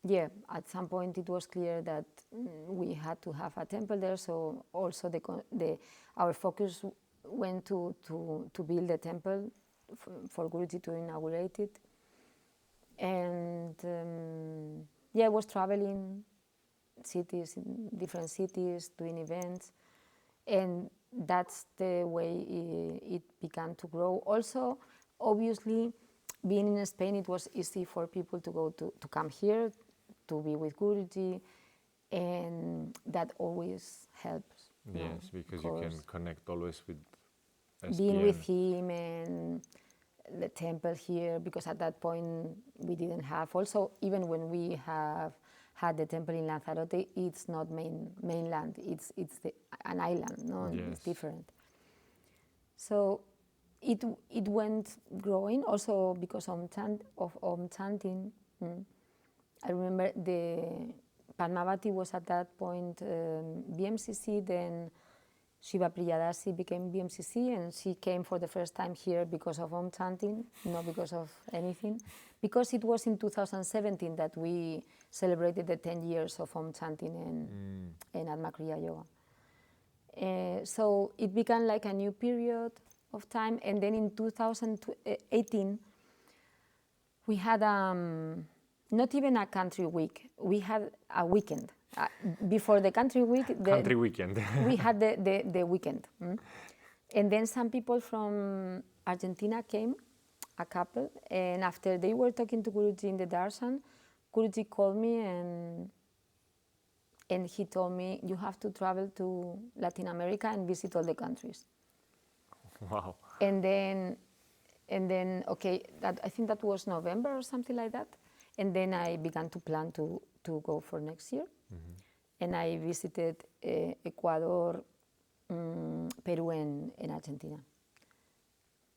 yeah, at some point it was clear that we had to have a temple there. So also our focus went to build a temple for Guruji to inaugurate it, and yeah, I was traveling cities, in different cities, doing events, and that's the way it began to grow. Also, obviously, being in Spain, it was easy for people to come here, to be with Guruji, and that always helps. Yes, because you can connect always with being with SPN. him and the temple here, because at that point we didn't have. Also, even when we have had the temple in Lanzarote, it's not mainland. It's an island. No, Yes. it's different. So it went growing also because of chanting. I remember the Padmavati was at that point BMCC, then Shiva Priyadasi became BMCC, and she came for the first time here because of Om chanting, not because of anything. Because it was in 2017 that we celebrated the 10 years of Om chanting and Atma Kriya Yoga. So it began like a new period of time, and then in 2018 we had not even a country week, we had a weekend. Before the country week, Country weekend. we had the weekend. And then some people from Argentina came, a couple, and after they were talking to Guruji in the darshan, Guruji called me and he told me, you have to travel to Latin America and visit all the countries. Wow. And then okay, I think that was November or something like that. And then I began to plan to go for next year. And I visited Ecuador, Peru, and Argentina.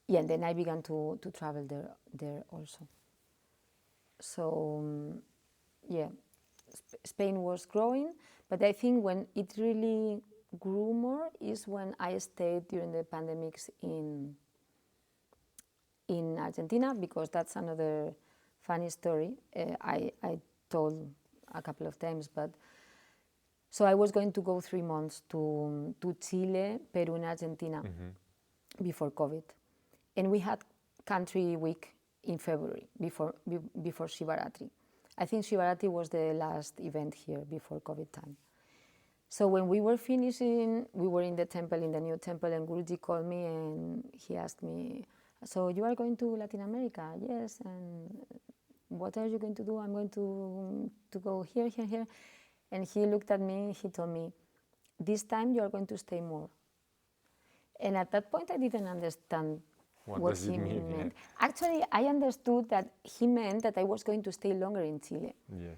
Yeah, and then I began to travel there also. So, yeah, Spain was growing, but I think when it really grew more is when I stayed during the pandemics in Argentina, because that's another funny story I told a couple of times. But so I was going to go 3 months to Chile, Peru, and Argentina before COVID, and we had country week in February before Shivaratri. I think Shivaratri was the last event here before COVID time. So when we were finishing, we were in the temple, in the new temple, and Guruji called me and he asked me, so you are going to Latin America? Yes. And what are you going to do? I'm going to go here, here, here. And he looked at me, he told me, this time you are going to stay more. And at that point I didn't understand what he meant. Yeah. Actually, I understood that he meant that I was going to stay longer in Chile. Yes.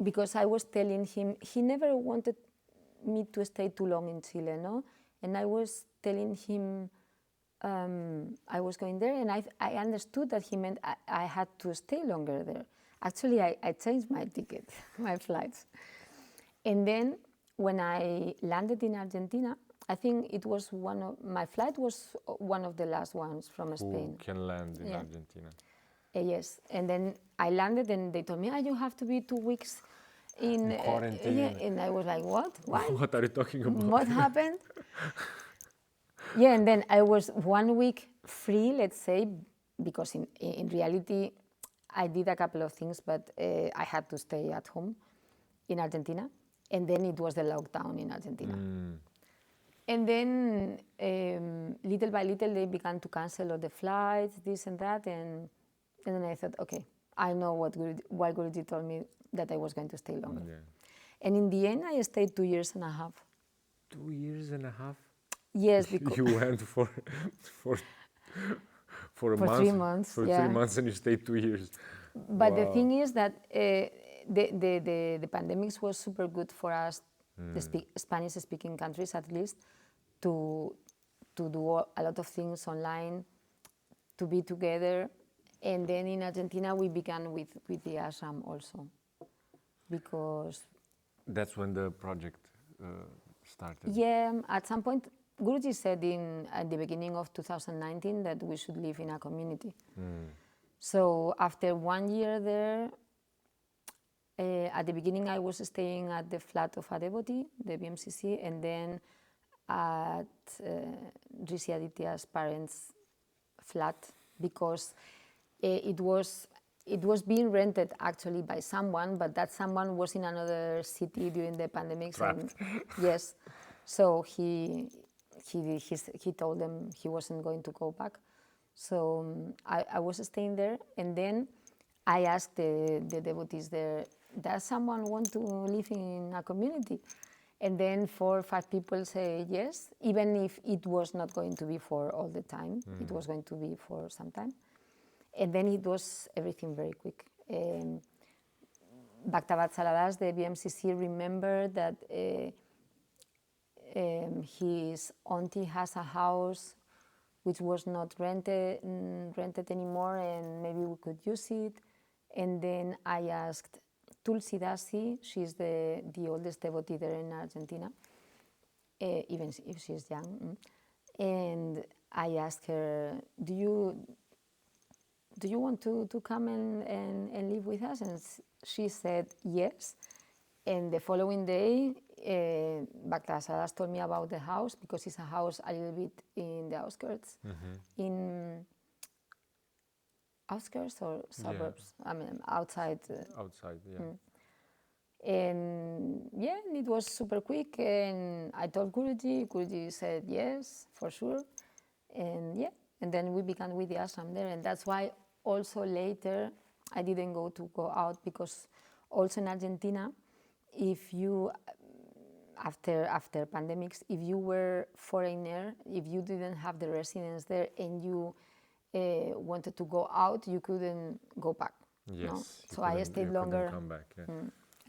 Because I was telling him, he never wanted me to stay too long in Chile, no? And I was telling him I was going there, and I understood that he meant I had to stay longer there. Actually, I changed my ticket, my flights. And then when I landed in Argentina, I think it was my flight was one of the last ones from Spain. Who can land in Argentina? Yes, and then I landed and they told me, you have to be 2 weeks in quarantine. And I was like, what? Why? What are you talking about? What happened? Yeah, and then I was 1 week free, let's say, because in reality, I did a couple of things, but I had to stay at home in Argentina. And then it was the lockdown in Argentina. And then little by little, they began to cancel all the flights, this and that. And then I thought, okay, I know why Guruji told me that I was going to stay longer. Yeah. And in the end, I stayed 2 years and a half. 2 years and a half? Yes, because you went for a month. 3 months. For 3 months, and you stayed 2 years. But the thing is that the pandemics was super good for us, the Spanish-speaking countries at least, to do a lot of things online, to be together. And then in Argentina, we began with the ashram also, because... That's when the project started. Yeah, at some point, Guruji said at the beginning of 2019 that we should live in a community. So after 1 year there, at the beginning I was staying at the flat of a devotee, the BMCC, and then at Rishi Aditya's parents' flat, because it was being rented actually by someone, but that someone was in another city during the pandemic. Yes, so he told them he wasn't going to go back. So I was staying there, and then I asked the devotees there, does someone want to live in a community? And then 4 or 5 people say yes, even if it was not going to be for all the time. It was going to be for some time. And then it was everything very quick. Bhaktavatsaladadas, the BMCC, remembered that his auntie has a house which was not rented anymore, and maybe we could use it. And then I asked Tulsidasi, she's the oldest devotee there in Argentina, even if she's young. And I asked her, do you want to come and live with us? And she said yes. And the following day, Bhaktavatsaladadas told me about the house, because it's a house a little bit in the outskirts, in outskirts or suburbs. I mean, outside. Outside, yeah. And yeah, it was super quick. And I told Guruji. Guruji said yes, for sure. And yeah, and then we began with the ashram there. And that's why also later I didn't go out, because also in Argentina, if you, after pandemics, if you were foreigner, if you didn't have the residence there and you wanted to go out, you couldn't go back. Yes. No? So I stayed longer. Come back, yeah.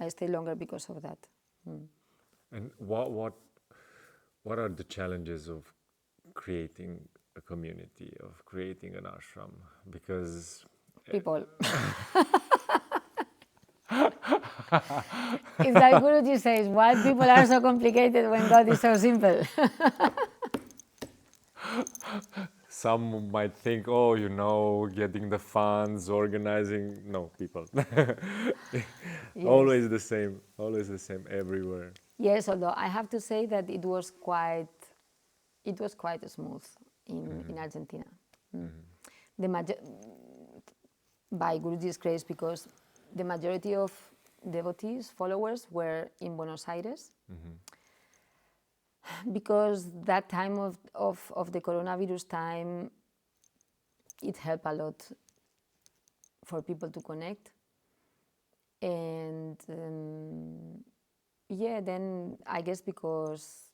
I stayed longer because of that. And what are the challenges of creating a community, of creating an ashram? Because people. It's like Guruji says, why people are so complicated when God is so simple? some might think, getting the funds, organizing. No, people. Yes. Always the same everywhere. Yes, although I have to say that it was quite smooth in Argentina. By Guruji's grace, because the majority of devotees, followers, were in Buenos Aires. Because that time of the coronavirus time, it helped a lot for people to connect. And then I guess because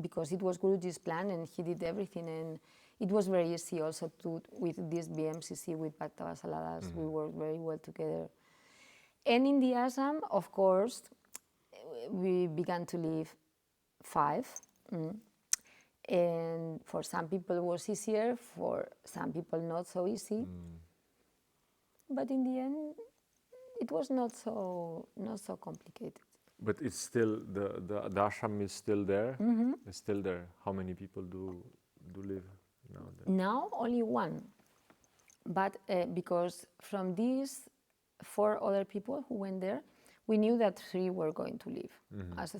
it was Guruji's plan and he did everything, and it was very easy also with this BMCC, with Bhaktavatsaladadas, we worked very well together. And in the ashram, of course, we began to live 5. And for some people it was easier, for some people not so easy. But in the end, it was not so complicated. But it's still, the ashram is still there? It's still there. How many people do live now there? Now only 1. But because from these 4 other people who went there, we knew that 3 were going to leave. As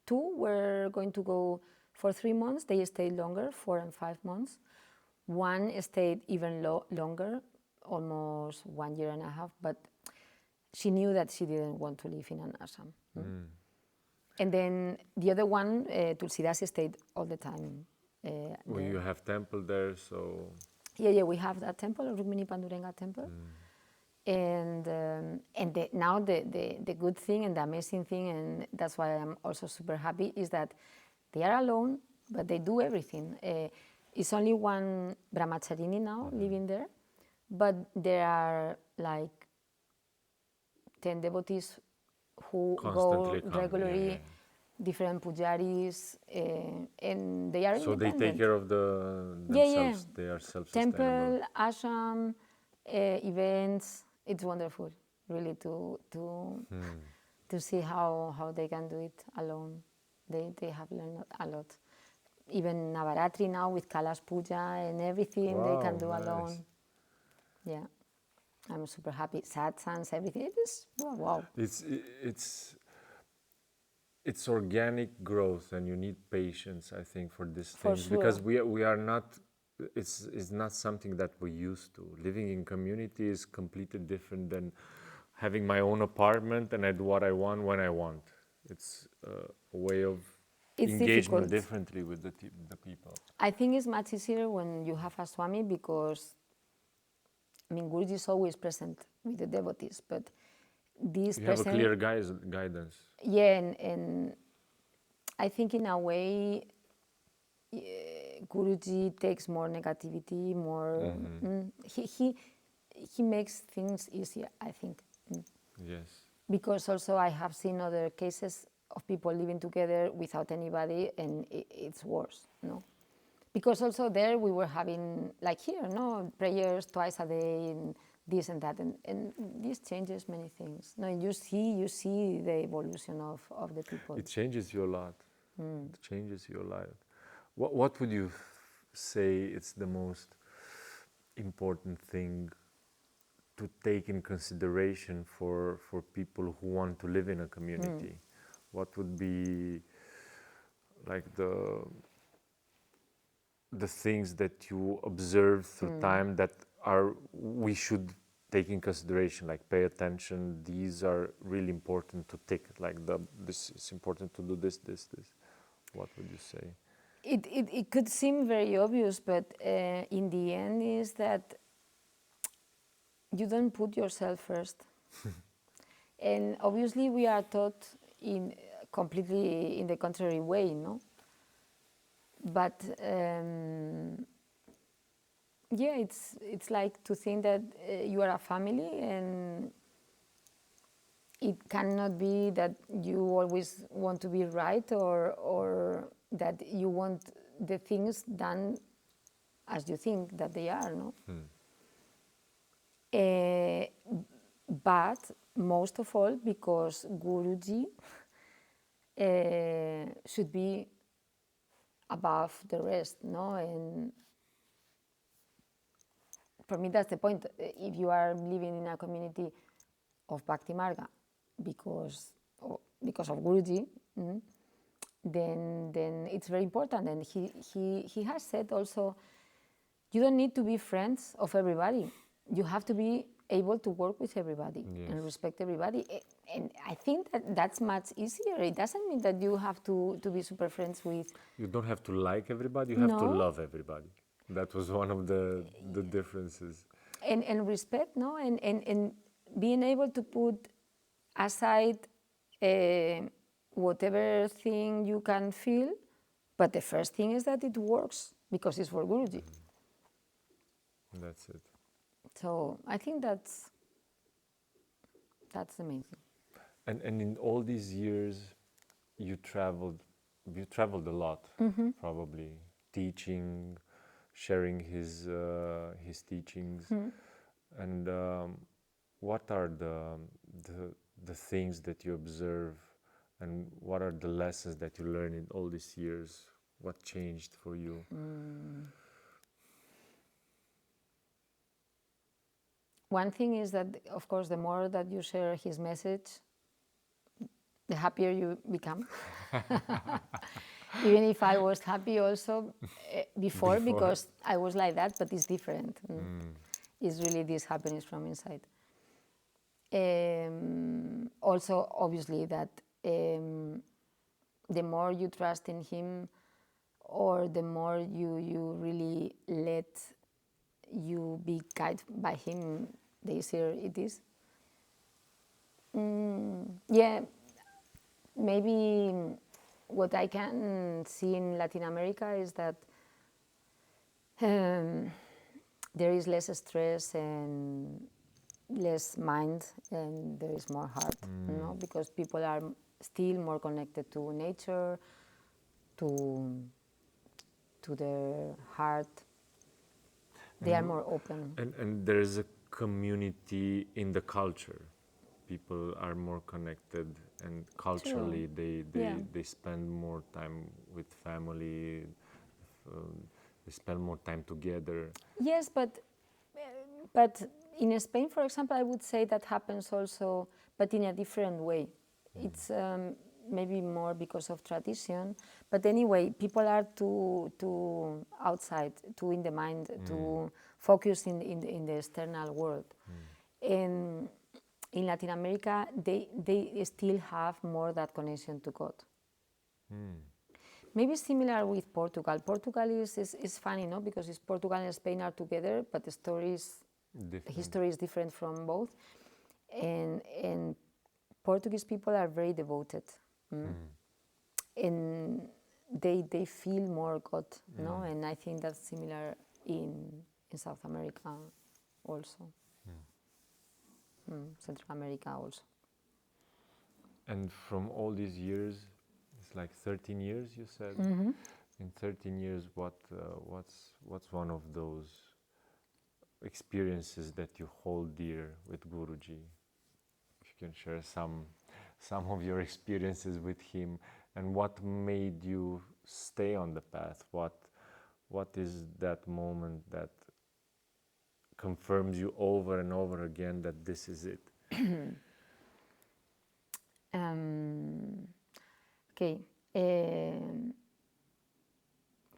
2 were going to go for 3 months. They stayed longer, 4 and 5 months. 1 stayed even longer, almost 1 year and a half. But she knew that she didn't want to live in an ashram. And then the other one, Tulsidasi, stayed all the time. Well, you have temple there, so... Yeah, we have that temple, Rukmini Pandurenga temple. And now the good thing and the amazing thing, and that's why I'm also super happy, is that they are alone, but they do everything. It's only 1 brahmacharini now living there, but there are like 10 devotees who constantly go regularly, different pujaris, and they are so independent. they take care of themselves. They are self-sustainable. Temple, ashram, events. It's wonderful, really, to see how they can do it alone. They have learned a lot. Even Navaratri now with Kalash Puja and everything, they can do alone. Yeah, I'm super happy. Satsangs, everything. It is wow. It's organic growth, and you need patience, I think, for this For thing, sure. because we are not. It's not something that we're used to. Living in community is completely different than having my own apartment and I do what I want when I want. It's a way of engagement differently with the people. I think it's much easier when you have a Swami, because, I mean, Guruji is always present with the devotees, but this You have a clear guidance. Yeah, and I think in a way, Guruji takes more negativity, more. He makes things easier, I think. Yes. Because also I have seen other cases of people living together without anybody, and it's worse, no? Because also there we were having, like here, no, prayers twice a day, and this and that, and this changes many things. No, you see the evolution of the people. It changes you a lot. It changes you a lot. What would you say it's the most important thing to take in consideration for people who want to live in a community? What would be like the things that you observe through time that we should take in consideration, like pay attention, these are really important to take, like this is important to do this. What would you say? It could seem very obvious, but in the end is that you don't put yourself first. And obviously we are taught in completely in the contrary way, no? But yeah, it's like to think that you are a family, and it cannot be that you always want to be right, or that you want the things done as you think that they are, no? But most of all because Guruji should be above the rest, no? And for me that's the point. If you are living in a community of Bhakti Marga because of Guruji, then it's very important. And he has said also, you don't need to be friends of everybody. You have to be able to work with everybody and respect everybody. And I think that that's much easier. It doesn't mean that you have to be super friends with... You don't have to like everybody, you have to love everybody. That was one of the differences. And respect, no? And being able to put aside whatever thing you can feel, but the first thing is that it works because it's for Guruji. That's it. So I think that's amazing. And in all these years, you traveled a lot, probably teaching, sharing his teachings. And what are the things that you observe, and what are the lessons that you learned in all these years? What changed for you? One thing is that, of course, the more that you share his message, the happier you become. Even if I was happy also before, because I was like that, but it's different. It's really this happiness from inside. Also, obviously, that the more you trust in him, or the more you really let you be guided by him, the easier it is. Yeah, maybe what I can see in Latin America is that there is less stress and less mind, and there is more heart, because people are still more connected to nature, to their heart. They are more open. And there is a community in the culture. People are more connected, and culturally they spend more time with family. They spend more time together. Yes, but in Spain, for example, I would say that happens also, but in a different way. It's maybe more because of tradition, but anyway, people are too outside, too in the mind, too focused in the external world. And in Latin America, they still have more that connection to God. Maybe similar with Portugal. Portugal is funny, no? Because it's Portugal and Spain are together, but the history is different from both. And Portuguese people are very devoted. and they feel more God, no? And I think that's similar in South America also, Central America also. And from all these years, it's like 13 years, you said. In 13 years, what's one of those experiences that you hold dear with Guruji? If you can share some of your experiences with him, and what made you stay on the path? What is that moment that confirms you over and over again that this is it? Okay.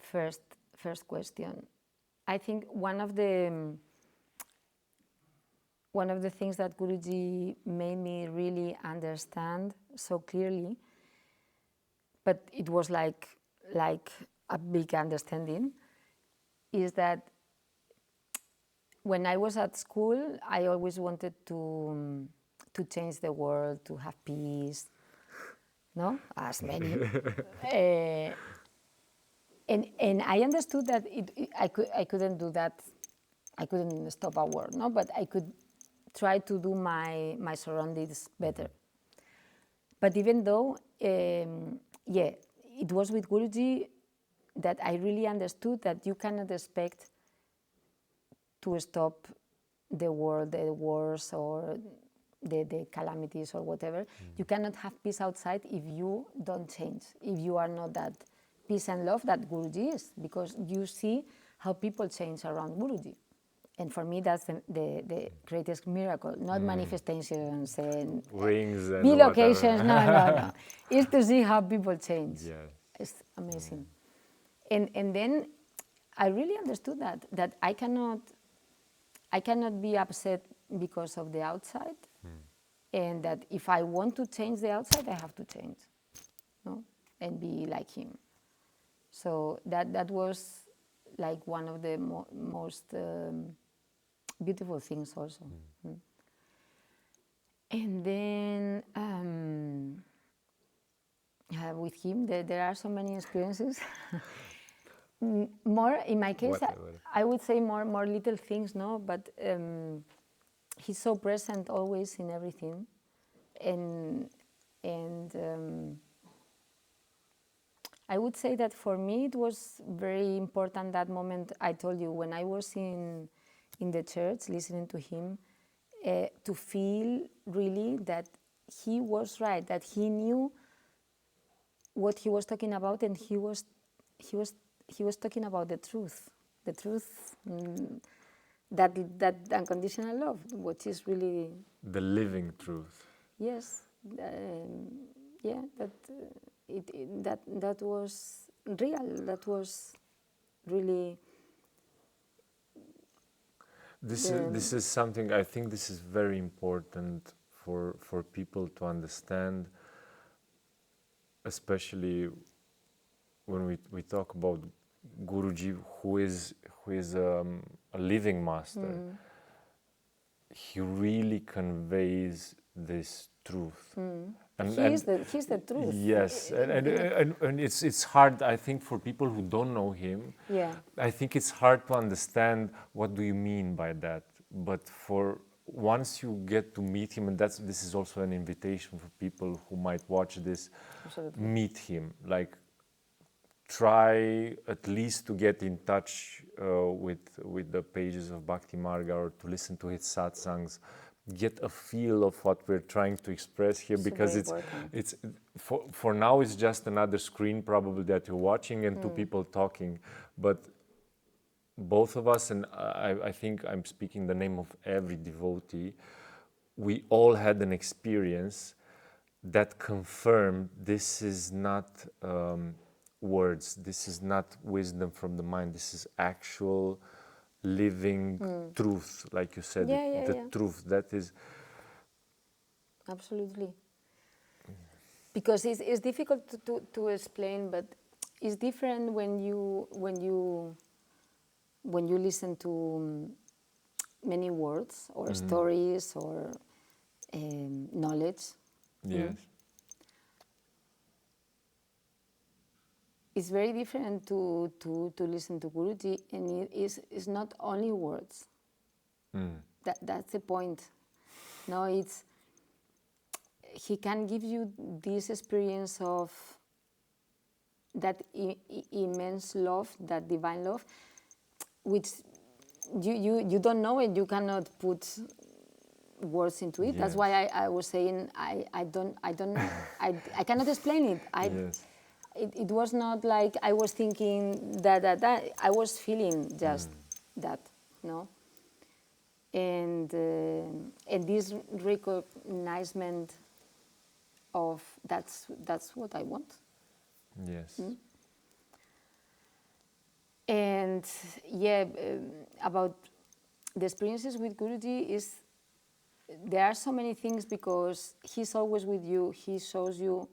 First question. I think one of the things that Guruji made me really understand so clearly, but it was like a big understanding, is that when I was at school, I always wanted to change the world, to have peace, no? As many. And I understood that I couldn't do that. I couldn't stop a war, no? But I could try to do my surroundings better. But even though, it was with Guruji that I really understood that you cannot expect to stop the world, the wars or the calamities or whatever. You cannot have peace outside if you don't change, if you are not that peace and love that Guruji is, because you see how people change around Guruji. And for me, that's the greatest miracle, not manifestations and Rings and big locations, no. It's to see how people change. Yes. It's amazing. And then I really understood that I cannot be upset because of the outside, and that if I want to change the outside, I have to change, no, and be like him. So that was like one of the most beautiful things also. And then with him, there are so many experiences. More in my case, I would say more little things, no, but he's so present always in everything, and I would say that for me it was very important that moment I told you when I was in the church listening to him, to feel really that he was right, that he knew what he was talking about, and he was talking about the truth, that unconditional love, which is really the living truth. Yes, that was real. That was really. This is something I think this is very important for people to understand, especially when we talk about Guruji, who is a living master. He really conveys this truth. He's the truth. Yes, and it's hard, I think, for people who don't know him. Yeah. I think it's hard to understand what do you mean by that. But for once you get to meet him, and this is also an invitation for people who might watch this. Absolutely. Meet him. Like, try at least to get in touch with the pages of Bhakti Marga, or to listen to his satsangs. Get a feel of what we're trying to express here, because it's for now it's just another screen probably that you're watching and two people talking, but both of us, and I think I'm speaking the name of every devotee, we all had an experience that confirmed this is not words, this is not wisdom from the mind, this is actual living truth, like you said, the truth that is. Absolutely. Because it's difficult to explain, but it's different when you listen to many words or stories or knowledge. Yes. it's very different to listen to Guruji, and it's not only words. That's the point. No, it's he can give you this experience of that immense love, that divine love, which you don't know it. You cannot put words into it. That's why I was saying I don't know. I cannot explain it. It was not like I was thinking that I was feeling just that, no. And this recognition of that's what I want. Yes. And yeah, about the experiences with Guruji is there are so many things because he's always with you. He shows you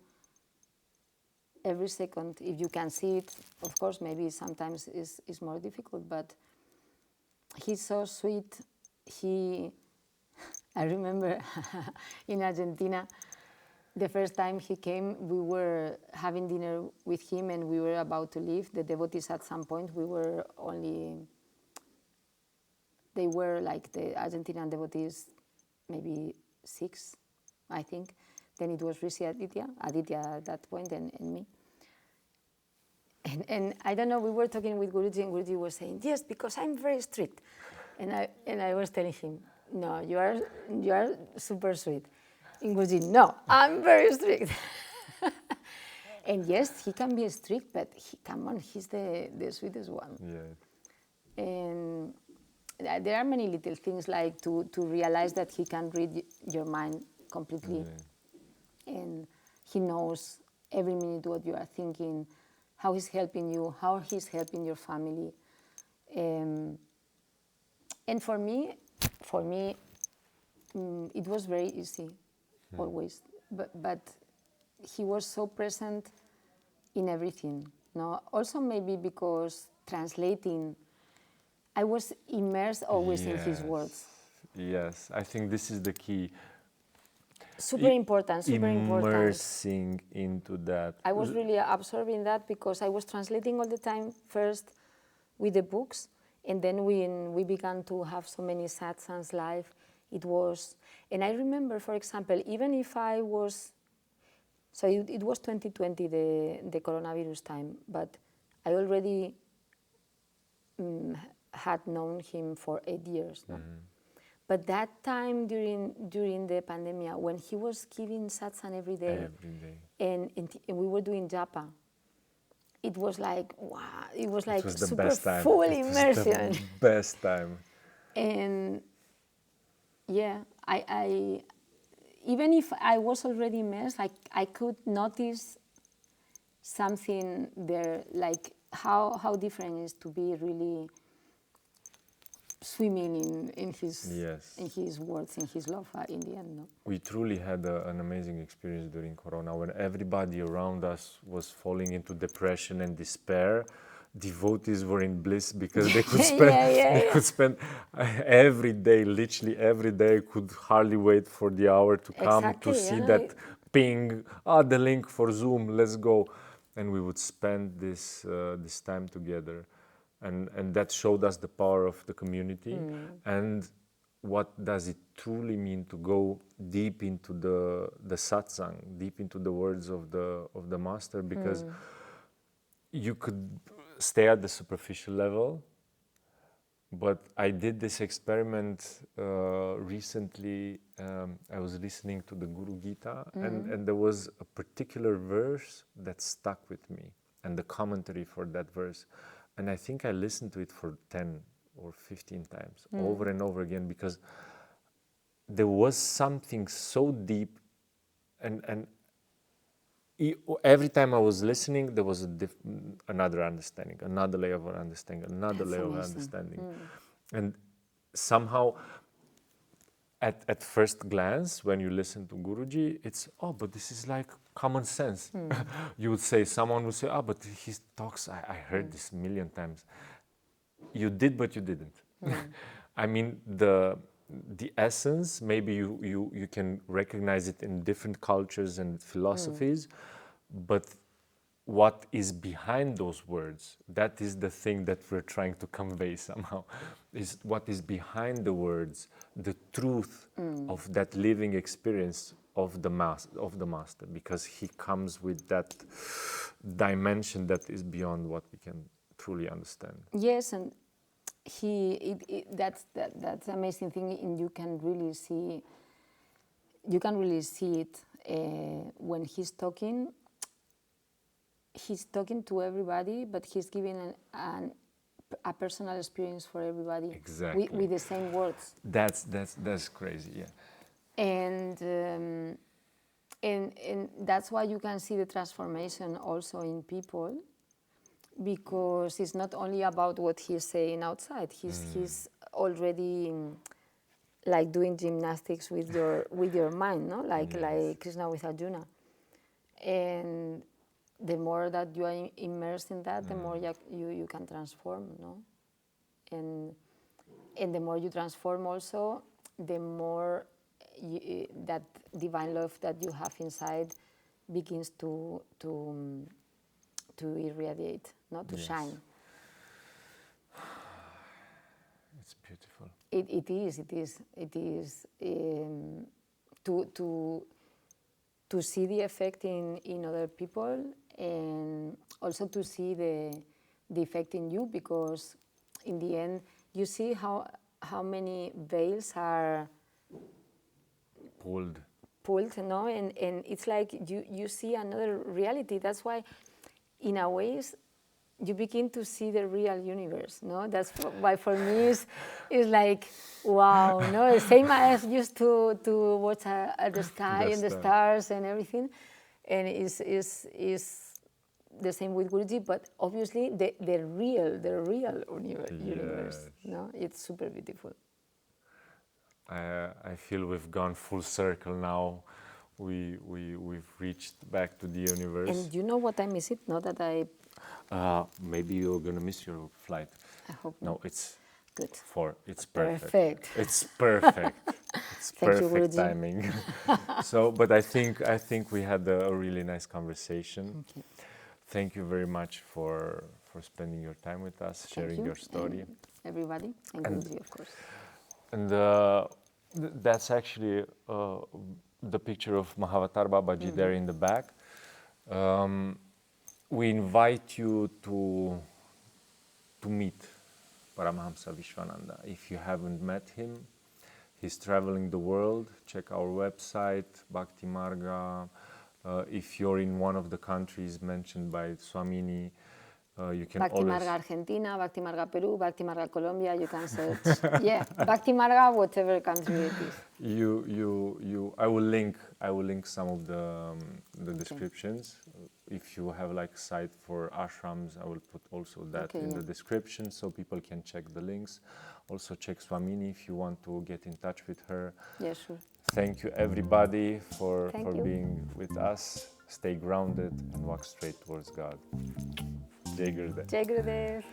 every second. If you can see it, of course, maybe sometimes is more difficult, but he's so sweet. I remember in Argentina, the first time he came, we were having dinner with him and we were about to leave. The devotees at some point, they were like the Argentinian devotees, maybe 6, I think. Then it was Rishi Aditya at that point, and me. And I don't know, we were talking with Guruji, and Guruji was saying, yes, because I'm very strict. And I was telling him, no, you are super sweet. And Guruji, no, I'm very strict. And yes, he can be strict, but he's the sweetest one. Yeah. And there are many little things like to realize that he can read your mind completely. And he knows every minute what you are thinking, how he's helping you, how he's helping your family. And for me, it was very easy, always. But he was so present in everything. No, also maybe because translating, I was immersed always in his words. Yes, I think this is the key. Super important. Immersing into that. I was really absorbing that because I was translating all the time, first with the books, and then when we began to have so many satsangs live, it was, and I remember, for example, even if I was, so it was 2020, the coronavirus time, but I already had known him for 8 years. No? But that time during the pandemic, when he was giving satsang every day. And we were doing japa, it was like, wow, it was like super full immersion. The best time. And yeah, I even if I was already immersed, I could notice something there, like how different it is to be really swimming in his words, in his love in the end. No? We truly had an amazing experience during Corona when everybody around us was falling into depression and despair. Devotees were in bliss because they could spend could spend every day, literally every day, could hardly wait for the hour to come to see that ping, the link for Zoom, let's go. And we would spend this time together. And that showed us the power of the community and what does it truly mean to go deep into the satsang, deep into the words of the master, because you could stay at the superficial level. But I did this experiment recently. I was listening to the Guru Gita, and there was a particular verse that stuck with me, and the commentary for that verse. And I think I listened to it for 10 or 15 times, over and over again, because there was something so deep, and every time I was listening, there was another understanding, another layer of understanding, another layer of understanding. And somehow, at first glance, when you listen to Guruji, it's, but this is like common sense. You would say, someone would say, but he talks, I heard this a million times. You did, but you didn't. I mean, the essence, maybe you can recognize it in different cultures and philosophies, but what is behind those words. That is the thing that we're trying to convey somehow, is what is behind the words, the truth of that living experience of the master, because he comes with that dimension that is beyond what we can truly understand. Yes, and that's the amazing thing, and you can really see it when he's talking. He's talking to everybody, but he's giving a personal experience for everybody. Exactly. With the same words. That's crazy, yeah. And that's why you can see the transformation also in people, because it's not only about what he's saying outside. He's already like doing gymnastics with your mind, no? Like Krishna with Arjuna. And the more that you are immersed in that, the more you can transform, no? And the more you transform also, the more that divine love that you have inside begins to irradiate, not to shine. It's beautiful. It is to see the effect in other people, and also to see the effect in you, because in the end you see how many veils are pulled, no? And it's like you see another reality. That's why, in a ways, you begin to see the real universe, no? That's why for me is like, wow, no? The same as used to watch at the sky and the stars and everything, and is the same with Guruji, but obviously the real universe, no? It's super beautiful. I feel we've gone full circle now. We've reached back to the universe. And you know what I miss it? Not that I... maybe you're gonna miss your flight. I hope not. No, it's good. 4. It's perfect. Perfect. It's perfect. It's perfect you, timing. So, but I think we had a really nice conversation. Okay. Thank you very much for spending your time with us, sharing your story. And everybody, and Guruji, of course. And that's actually the picture of Mahavatar Babaji there in the back. We invite you to meet Paramahamsa Vishwananda. If you haven't met him, he's traveling the world. Check our website, Bhakti Marga. If you're in one of the countries mentioned by Swamini, you can Bhakti always... Marga Argentina, Bhakti Marga Peru, Bhakti Marga Colombia, you can search. Yeah, Bhakti Marga, whatever country it is. I will link some of the descriptions. If you have like site for ashrams, I will put also that in the description so people can check the links. Also check Swamini if you want to get in touch with her. Yeah, sure. Thank you everybody for being with us. Stay grounded and walk straight towards God. Jai Gurudev. Jai Gurudev.